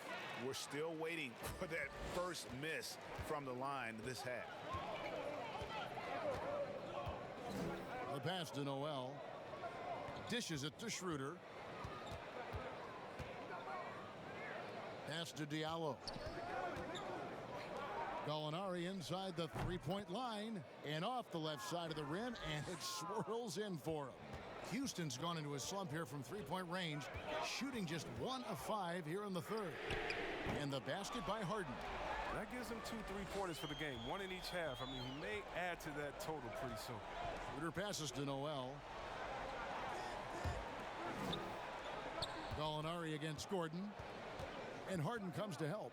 We're still waiting for that first miss from the line this half. The pass to Noel. Dishes it to Schroeder. Pass to Diallo. Gallinari inside the three-point line and off the left side of the rim, and it swirls in for him. Houston's gone into a slump here from three-point range, shooting just 1 of 5 here in the third. And the basket by Harden. That gives him 2 3-pointers for the game, 1 in each half. I mean, he may add to that total pretty soon. Schroeder passes to Noel. Gallinari against Gordon. And Harden comes to help.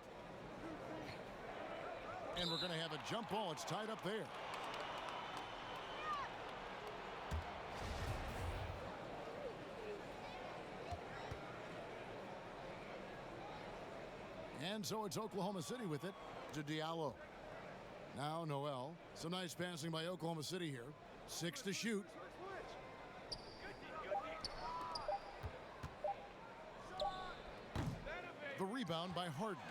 And we're going to have a jump ball. It's tied up there. And so it's Oklahoma City with it to Diallo. Now Noel. Some nice passing by Oklahoma City here. 6 to shoot. The rebound by Harden.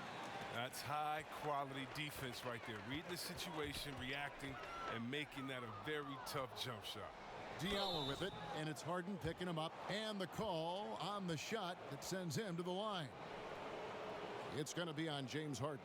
That's high-quality defense right there. Reading the situation, reacting, and making that a very tough jump shot. Diallo with it, and it's Harden picking him up. And the call on the shot that sends him to the line. It's going to be on James Harden.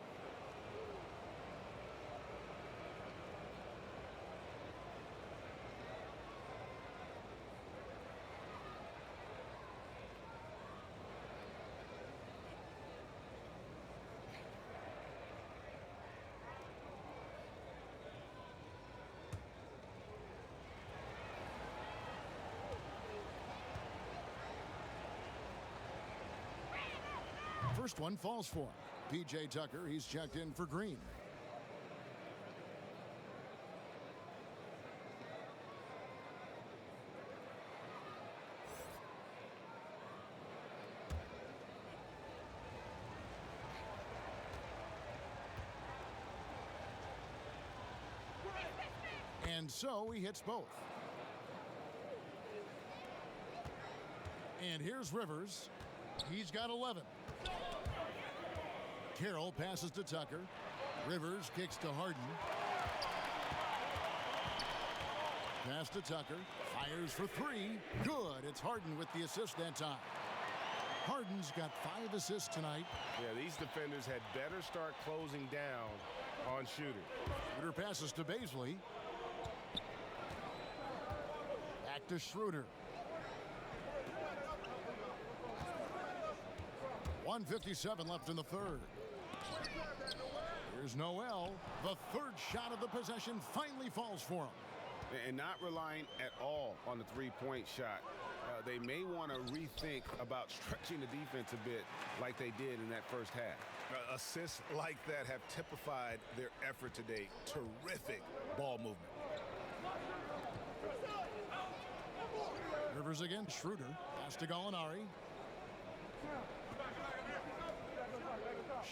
First one falls for him. P.J. Tucker, he's checked in for Green. And so he hits both. And here's Rivers. He's got 11. Carroll passes to Tucker. Rivers kicks to Harden. Pass to Tucker. Fires for three. Good. It's Harden with the assist that time. Harden's got 5 assists tonight. Yeah, these defenders had better start closing down on Schroeder. Schroeder passes to Baisley. Back to Schroeder. 1:57 left in the third. Here's Noel. The third shot of the possession finally falls for him. And not relying at all on the three-point shot. They may want to rethink about stretching the defense a bit like they did in that first half. Assists like that have typified their effort today. Terrific ball movement. Rivers again. Schroeder. Pass to Gallinari.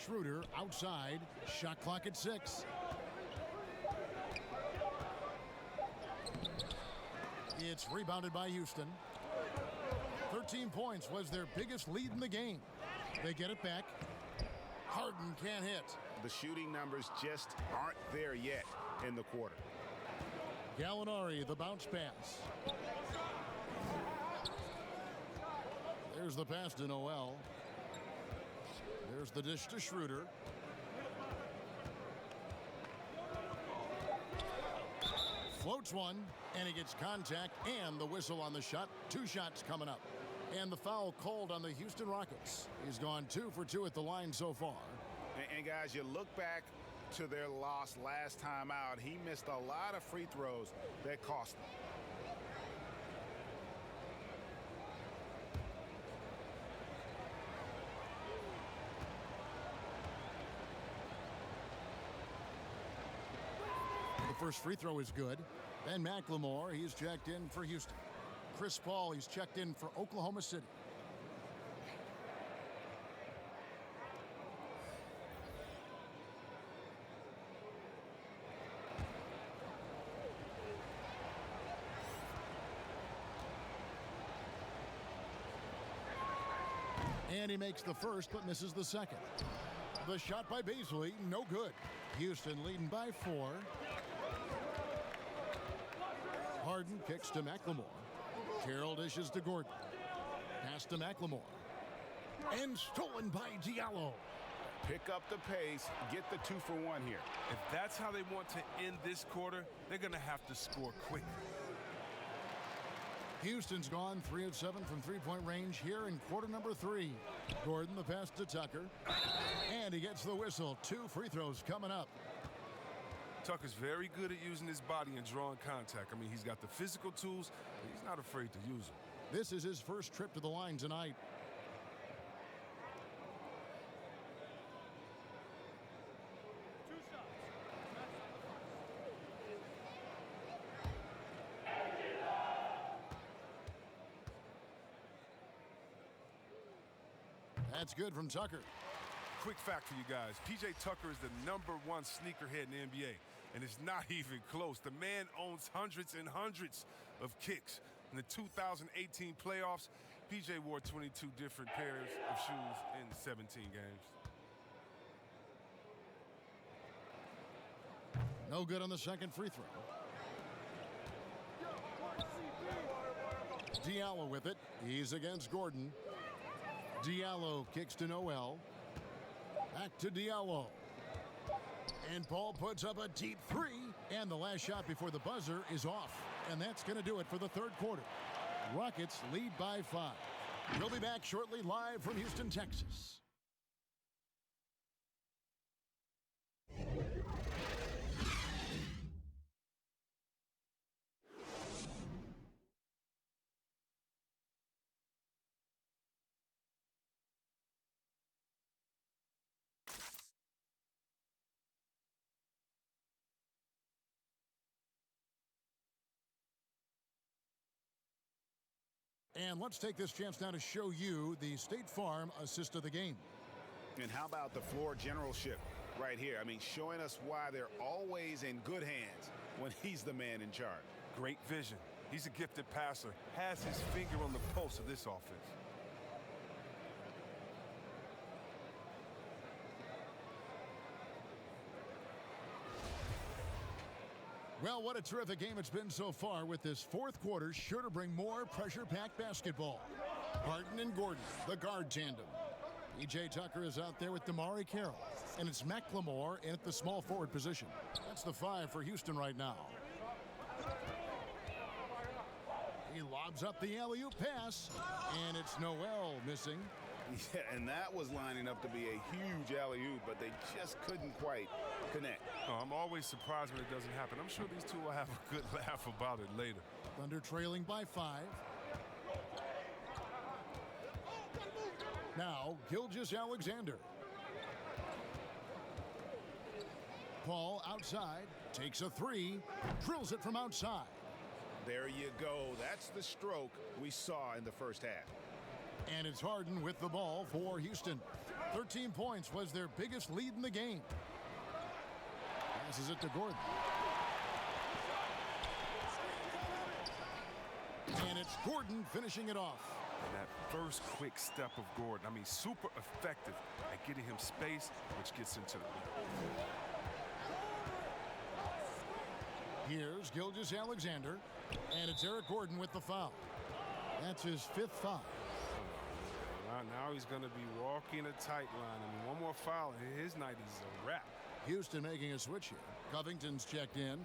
Schroeder outside. Shot clock at 6. It's rebounded by Houston. 13 points was their biggest lead in the game. They get it back. Harden can't hit. The shooting numbers just aren't there yet in the quarter. Gallinari, the bounce pass. There's the pass to Noel. There's the dish to Schroeder. Floats one, and he gets contact and the whistle on the shot. 2 shots coming up. And the foul called on the Houston Rockets. He's gone 2 for 2 at the line so far. And guys, you look back to their loss last time out. He missed a lot of free throws that cost them. The first free throw is good. Ben McLemore, he's checked in for Houston. Chris Paul, he's checked in for Oklahoma City. And he makes the first but misses the second. The shot by Baisley, no good. Houston leading by 4. Harden kicks to McLemore. Carroll dishes to Gordon. Pass to McLemore. And stolen by Diallo. Pick up the pace, get the 2 for 1 here. If that's how they want to end this quarter, they're going to have to score quick. Houston's gone 3 of 7 from three-point range here in quarter number 3. Gordon the pass to Tucker. And he gets the whistle. 2 free throws coming up. Tucker's very good at using his body and drawing contact. I mean, he's got the physical tools, and he's not afraid to use them. This is his first trip to the line tonight. That's good from Tucker. Quick fact for you guys. P.J. Tucker is the #1 sneakerhead in the NBA, and it's not even close. The man owns hundreds and hundreds of kicks. In the 2018 playoffs, P.J. wore 22 different pairs of shoes in 17 games. No good on the second free throw. Diallo with it. He's against Gordon. Diallo kicks to Noel. Back to Diallo. And Paul puts up a deep three. And the last shot before the buzzer is off. And that's going to do it for the third quarter. Rockets lead by 5. We'll be back shortly live from Houston, Texas. And let's take this chance now to show you the State Farm assist of the game. And how about the floor generalship right here? I mean, showing us why they're always in good hands when he's the man in charge. Great vision. He's a gifted passer. Has his finger on the pulse of this offense. Well, what a terrific game it's been so far, with this fourth quarter sure to bring more pressure-packed basketball. Harden and Gordon, the guard tandem. P.J. Tucker is out there with Damari Carroll, and it's McLemore in at the small forward position. That's the 5 for Houston right now. He lobs up the alley-oop pass, and it's Noel missing. Yeah, and that was lining up to be a huge alley-oop, but they just couldn't quite connect. Oh, I'm always surprised when it doesn't happen. I'm sure these two will have a good laugh about it later. Thunder trailing by 5. Now, Gilgeous-Alexander. Paul outside, takes a 3, drills it from outside. There you go. That's the stroke we saw in the first half. And it's Harden with the ball for Houston. 13 points was their biggest lead in the game. Passes it to Gordon. And it's Gordon finishing it off. And that first quick step of Gordon, I mean, super effective at getting him space, which gets into the lead. Here's Gilgeous-Alexander, and it's Eric Gordon with the foul. That's his 5th foul. Now he's going to be walking a tight line. I mean, one more foul, and his night is a wrap. Houston making a switch here. Covington's checked in.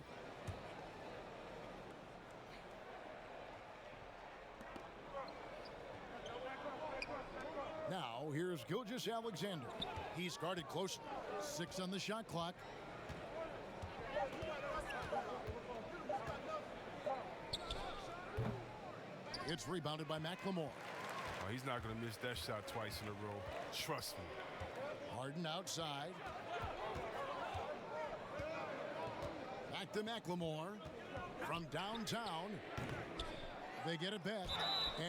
Now, here's Gilgeous-Alexander. He's guarded closely. 6 on the shot clock. It's rebounded by McLemore. Oh, he's not going to miss that shot twice in a row. Trust me. Harden outside. Back to McLemore. From downtown. They get it back.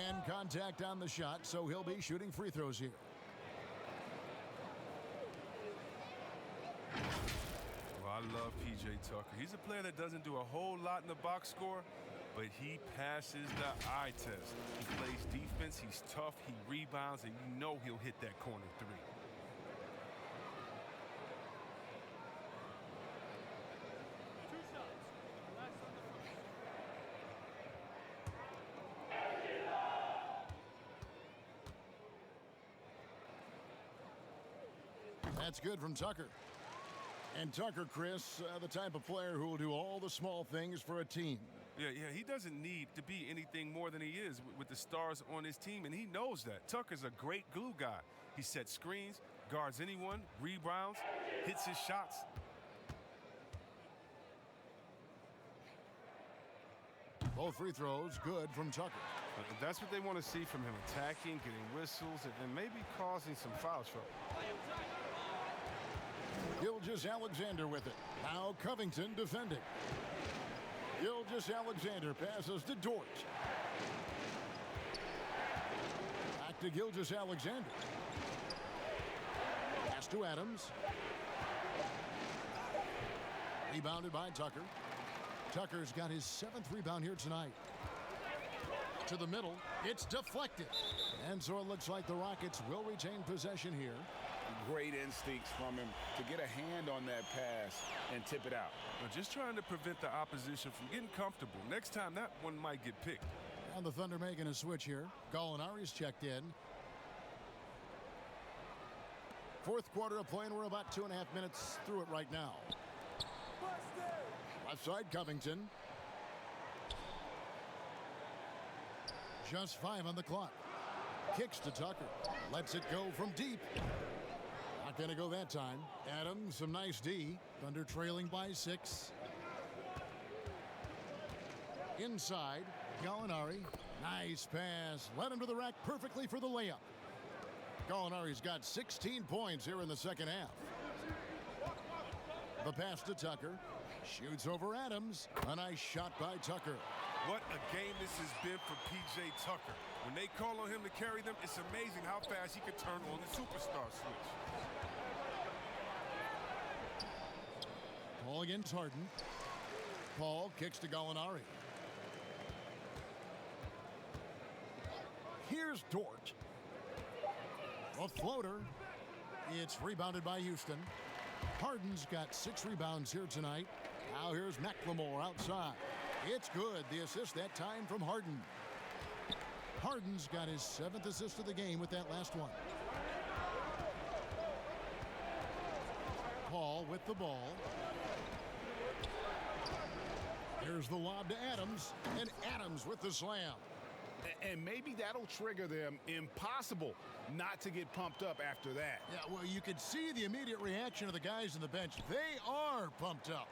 And contact on the shot, so he'll be shooting free throws here. Well, I love P.J. Tucker. He's a player that doesn't do a whole lot in the box score, but he passes the eye test. He plays defense, he's tough, he rebounds, and you know he'll hit that corner 3. That's good from Tucker. And Tucker, Chris, the type of player who will do all the small things for a team. Yeah, he doesn't need to be anything more than he is with the stars on his team, and he knows that. Tucker's a great glue guy. He sets screens, guards anyone, rebounds, hits his shots. Both free throws good from Tucker. That's what they want to see from him, attacking, getting whistles, and maybe causing some foul trouble. Gilgeous-Alexander with it. Now Covington defending. Gilgeous-Alexander passes to Dort. Back to Gilgeous-Alexander. Pass to Adams. Rebounded by Tucker. Tucker's got his 7th rebound here tonight. To the middle. It's deflected. And so it looks like the Rockets will retain possession here. Great instincts from him to get a hand on that pass and tip it out. Well, just trying to prevent the opposition from getting comfortable. Next time, that one might get picked. And the Thunder making a switch here. Gallinari's checked in. Fourth quarter of play, and we're about 2.5 minutes through it right now. Left side, Covington. Just 5 on the clock. Kicks to Tucker. Lets it go from deep. Not going to go that time. Adams, some nice D. Thunder trailing by 6. Inside, Gallinari. Nice pass. Led him to the rack perfectly for the layup. Gallinari's got 16 points here in the second half. The pass to Tucker. Shoots over Adams. A nice shot by Tucker. What a game this has been for P.J. Tucker. When they call on him to carry them, it's amazing how fast he can turn on the superstar switch. Paul against Harden. Paul kicks to Gallinari. Here's Dort. A floater. It's rebounded by Houston. Harden's got 6 rebounds here tonight. Now here's McLemore outside. It's good. The assist that time from Harden. Harden's got his 7th assist of the game with that last one. Paul with the ball. Here's the lob to Adams, and Adams with the slam. And maybe that'll trigger them. Impossible not to get pumped up after that. Yeah, well, you could see the immediate reaction of the guys on the bench. They are pumped up.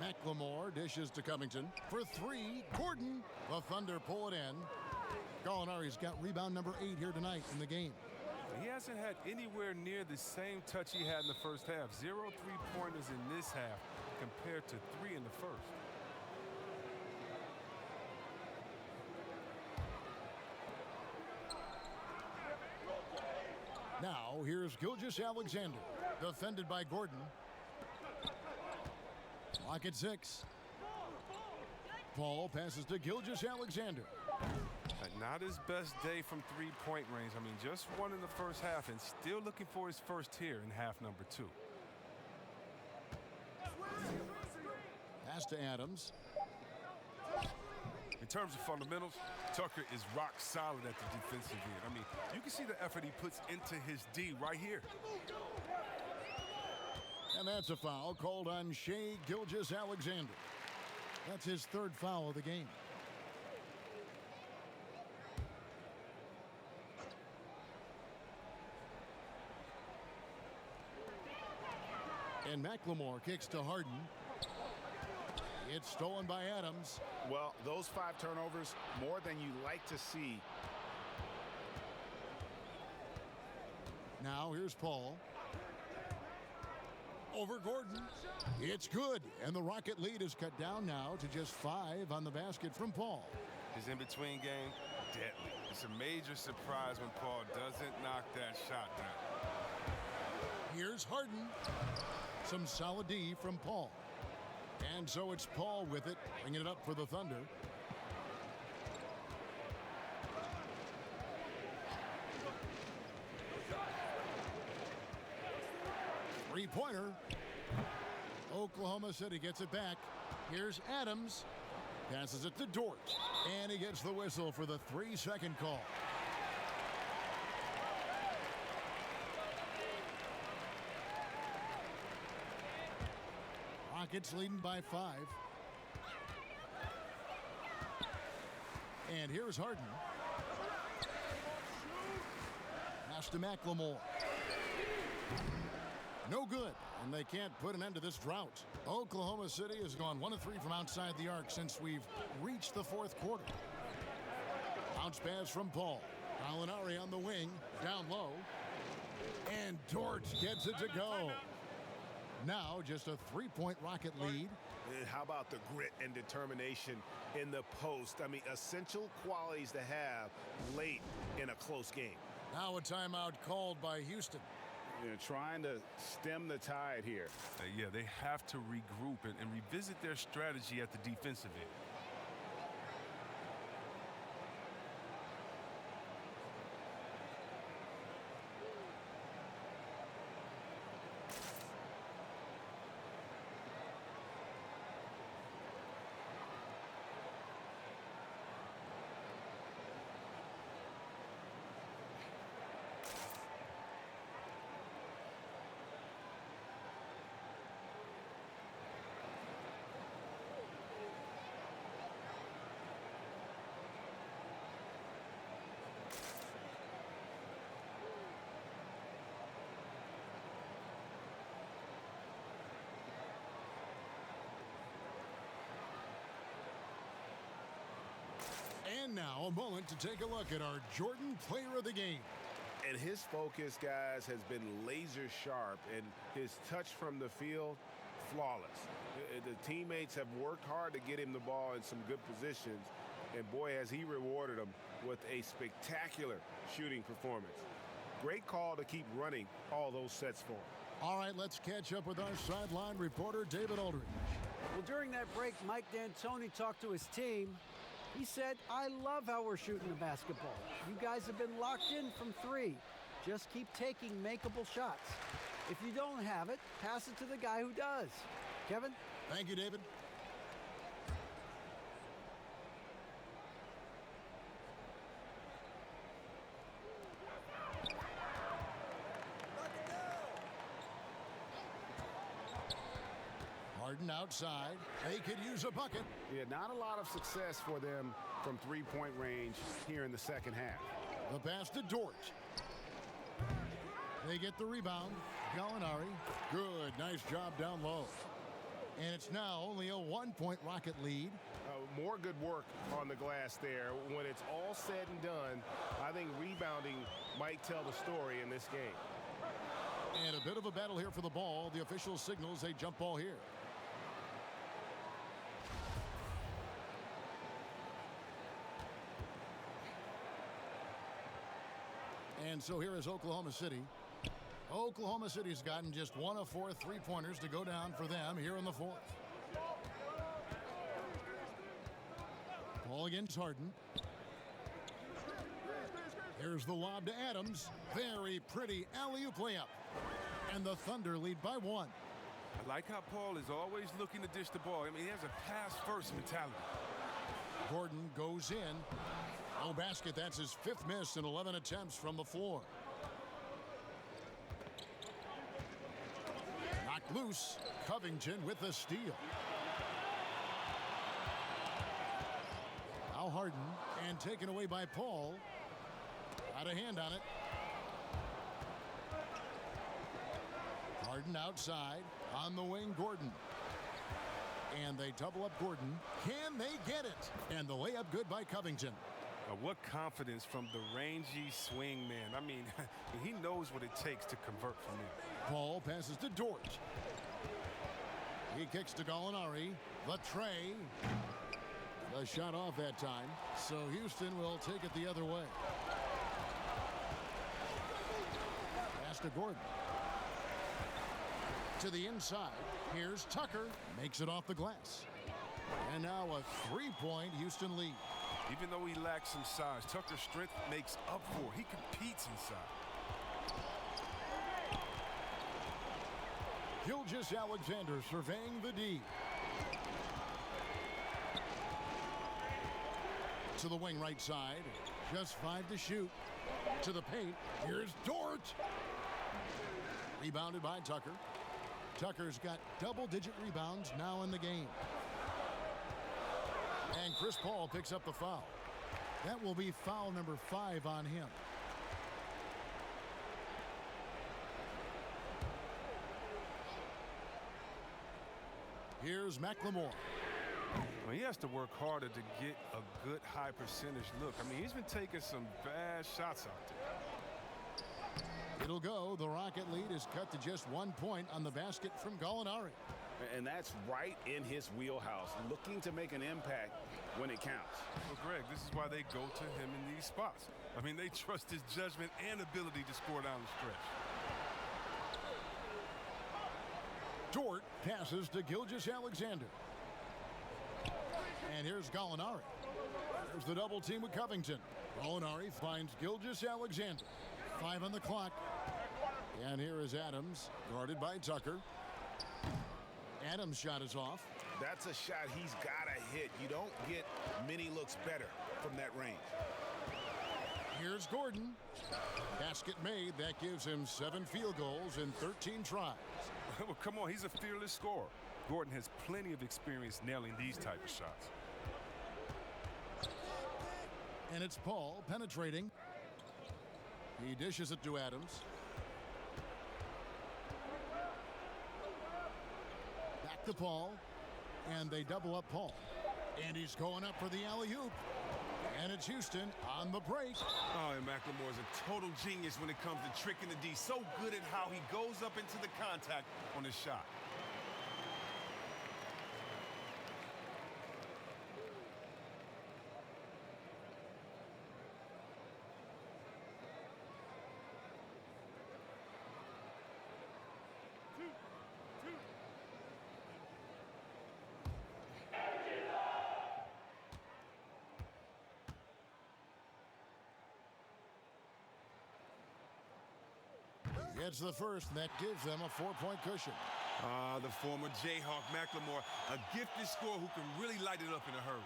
McLemore dishes to Covington for 3. Gordon, the Thunder pull it in. Gallinari's got rebound number 8 here tonight in the game. He hasn't had anywhere near the same touch he had in the first half. 0 3-pointers in this half compared to 3 in the first. Now, here's Gilgeous-Alexander, defended by Gordon. Clock at 6. Paul passes to Gilgeous-Alexander. Not his best day from 3-point range. I mean, just 1 in the first half and still looking for his first here in half number 2. Pass to Adams. In terms of fundamentals, Tucker is rock solid at the defensive end. I mean, you can see the effort he puts into his D right here. And that's a foul called on Shai Gilgeous-Alexander. That's his 3rd foul of the game. And McLemore kicks to Harden. It's stolen by Adams. Well, those 5 turnovers, more than you like to see. Now here's Paul. Over Gordon. It's good. And the Rocket lead is cut down now to just 5 on the basket from Paul. His in-between game, deadly. It's a major surprise when Paul doesn't knock that shot down. Here's Harden. Some solid D from Paul. And so it's Paul with it, bringing it up for the Thunder. Three-pointer. Oklahoma City gets it back. Here's Adams. Passes it to Dort. And he gets the whistle for the 3-second call. Rockets leading by 5. And here's Harden. Pass to McLemore. No good, and they can't put an end to this drought. Oklahoma City has gone 1 of 3 from outside the arc since we've reached the 4th quarter. Bounce pass from Paul. Gallinari on the wing, down low. And Dort gets it to go. Now just a 3-point Rocket lead. How about the grit and determination in the post? I mean, essential qualities to have late in a close game. Now a timeout called by Houston. Trying to stem the tide here. Yeah, they have to regroup and revisit their strategy at the defensive end. And now a moment to take a look at our Jordan Player of the Game. And his focus, guys, has been laser sharp, and his touch from the field, flawless. The teammates have worked hard to get him the ball in some good positions, and boy, has he rewarded them with a spectacular shooting performance. Great call to keep running all those sets for him. All right, let's catch up with our sideline reporter, David Aldridge. Well, during that break, Mike D'Antoni talked to his team. He said, I love how we're shooting the basketball. You guys have been locked in from three. Just keep taking makeable shots. If you don't have it, pass it to the guy who does. Kevin? Thank you, David. Harden outside. They could use a bucket. Yeah, not a lot of success for them from three-point range here in the second half. The pass to Dort. They get the rebound. Gallinari. Good. Nice job down low. And it's now only a 1-point Rocket lead. More good work on the glass there. When it's all said and done, I think rebounding might tell the story in this game. And a bit of a battle here for the ball. The official signals a jump ball here. And so here is Oklahoma City. Oklahoma City's gotten just 1 of 4 three-pointers to go down for them here in the fourth. Ball against Harden. Here's the lob to Adams. Very pretty alley-oop layup. And the Thunder lead by 1. I like how Paul is always looking to dish the ball. I mean, he has a pass-first mentality. Gordon goes in. No basket. That's his 5th miss in 11 attempts from the floor. Knocked loose. Covington with the steal. Now Harden, and taken away by Paul. Got a hand on it. Harden outside. On the wing, Gordon. And they double up Gordon. Can they get it? And the layup good by Covington. What confidence from the rangy swing man. I mean, he knows what it takes to convert from it. Paul passes to Dort. He kicks to Gallinari. The tray. The shot off that time. So Houston will take it the other way. Pass to Gordon. To the inside. Here's Tucker. Makes it off the glass. And now a 3-point Houston lead. Even though he lacks some size, Tucker's strength makes up for it. He competes inside. Gilgeous-Alexander surveying the D. To the wing right side. Just 5 to shoot. To the paint. Here's Dort. Rebounded by Tucker. Tucker's got double-digit rebounds now in the game. And Chris Paul picks up the foul. That will be foul number 5 on him. Here's McLemore. Well, he has to work harder to get a good high percentage look. I mean, he's been taking some bad shots out there. It'll go. The Rocket lead is cut to just 1 point on the basket from Gallinari. And that's right in his wheelhouse, looking to make an impact when it counts. Well, Greg, this is why they go to him in these spots. I mean, they trust his judgment and ability to score down the stretch. Dort passes to Gilgeous-Alexander. And here's Gallinari. There's the double team with Covington. Gallinari finds Gilgeous-Alexander. 5 on the clock. And here is Adams, guarded by Tucker. Adams' shot is off. That's a shot he's got to hit. You don't get many looks better from that range. Here's Gordon. Basket made. That gives him 7 field goals in 13 tries. Well, come on. He's a fearless scorer. Gordon has plenty of experience nailing these type of shots. And it's Paul penetrating. He dishes it to Adams. Back to Paul. And they double up Paul. And he's going up for the alley-oop. And it's Houston on the break. Oh, and McLemore is a total genius when it comes to tricking the D. So good at how he goes up into the contact on his shot. Gets the first, and that gives them a 4-point cushion. The former Jayhawk McLemore, a gifted scorer who can really light it up in a hurry.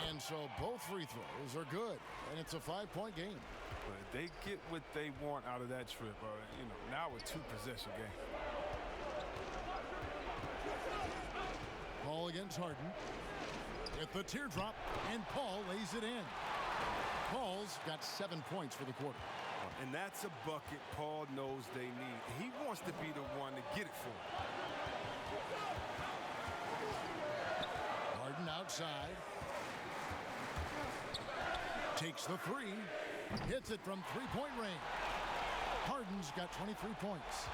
And so both free throws are good, and it's a 5-point game. But if they get what they want out of that trip, now a 2-possession game. Paul against Harden. With the teardrop, and Paul lays it in. Paul's got 7 points for the quarter. And that's a bucket Paul knows they need. He wants to be the one to get it for him. Harden outside. Takes the three. Hits it from 3-point range. Harden's got 23 points.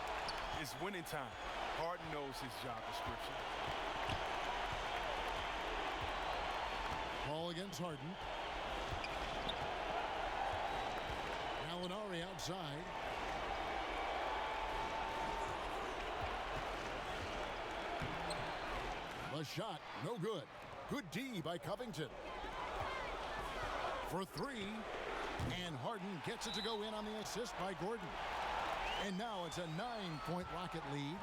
It's winning time. Harden knows his job description. Paul against Harden. Gallinari outside. The shot, no good. Good D by Covington. For three, and Harden gets it to go in on the assist by Gordon. And now it's a 9-point Rocket lead.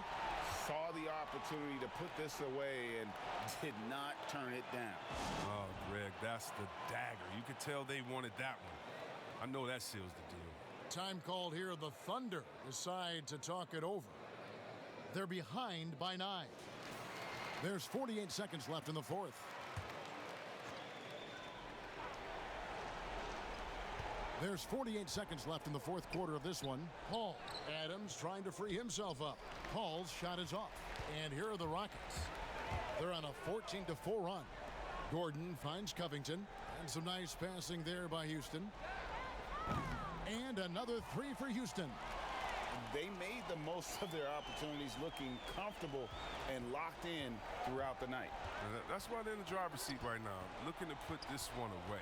Saw the opportunity to put this away and did not turn it down. Oh, Greg, that's the dagger. You could tell they wanted that one. I know that seals the deal. Time called here. The Thunder decide to talk it over. They're behind by 9. There's 48 seconds left in the fourth. There's 48 seconds left in the fourth quarter of this one. Paul. Adams trying to free himself up. Paul's shot is off. And here are the Rockets. They're on a 14-4 run. Gordon finds Covington. And some nice passing there by Houston. And another three for Houston. They made the most of their opportunities, looking comfortable and locked in throughout the night. That's why they're in the driver's seat right now, looking to put this one away.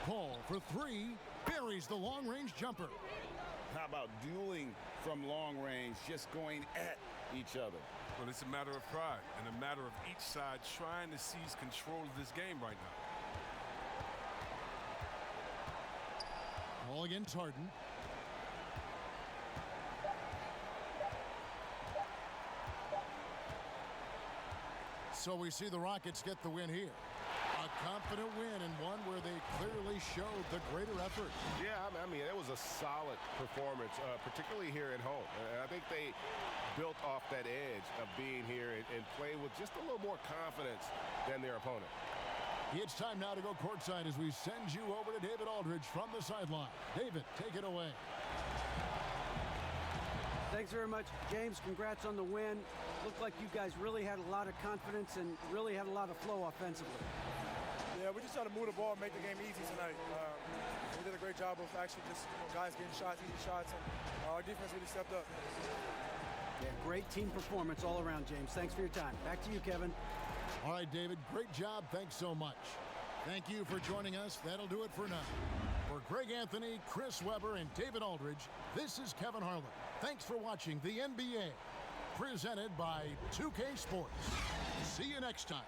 Paul for three, buries the long-range jumper. How about dueling from long range, just going at each other? Well, it's a matter of pride and a matter of each side trying to seize control of this game right now. Paul against Harden. So we see the Rockets get the win here. A confident win, and one where they clearly showed the greater effort. Yeah, I mean, it was a solid performance, particularly here at home. I think they built off that edge of being here and play with just a little more confidence than their opponent. It's time now to go courtside as we send you over to David Aldridge from the sideline. David, take it away. Thanks very much, James. Congrats on the win. Looked like you guys really had a lot of confidence and really had a lot of flow offensively. Yeah, we just tried to move the ball and make the game easy tonight. We did a great job of actually just guys getting shots, easy shots, and our defense really stepped up. Yeah, great team performance all around, James. Thanks for your time. Back to you, Kevin. All right, David, great job. Thanks so much. Thank you for joining us. That'll do it for now. For Greg Anthony, Chris Webber, and David Aldridge, this is Kevin Harlan. Thanks for watching the NBA, presented by 2K Sports. See you next time.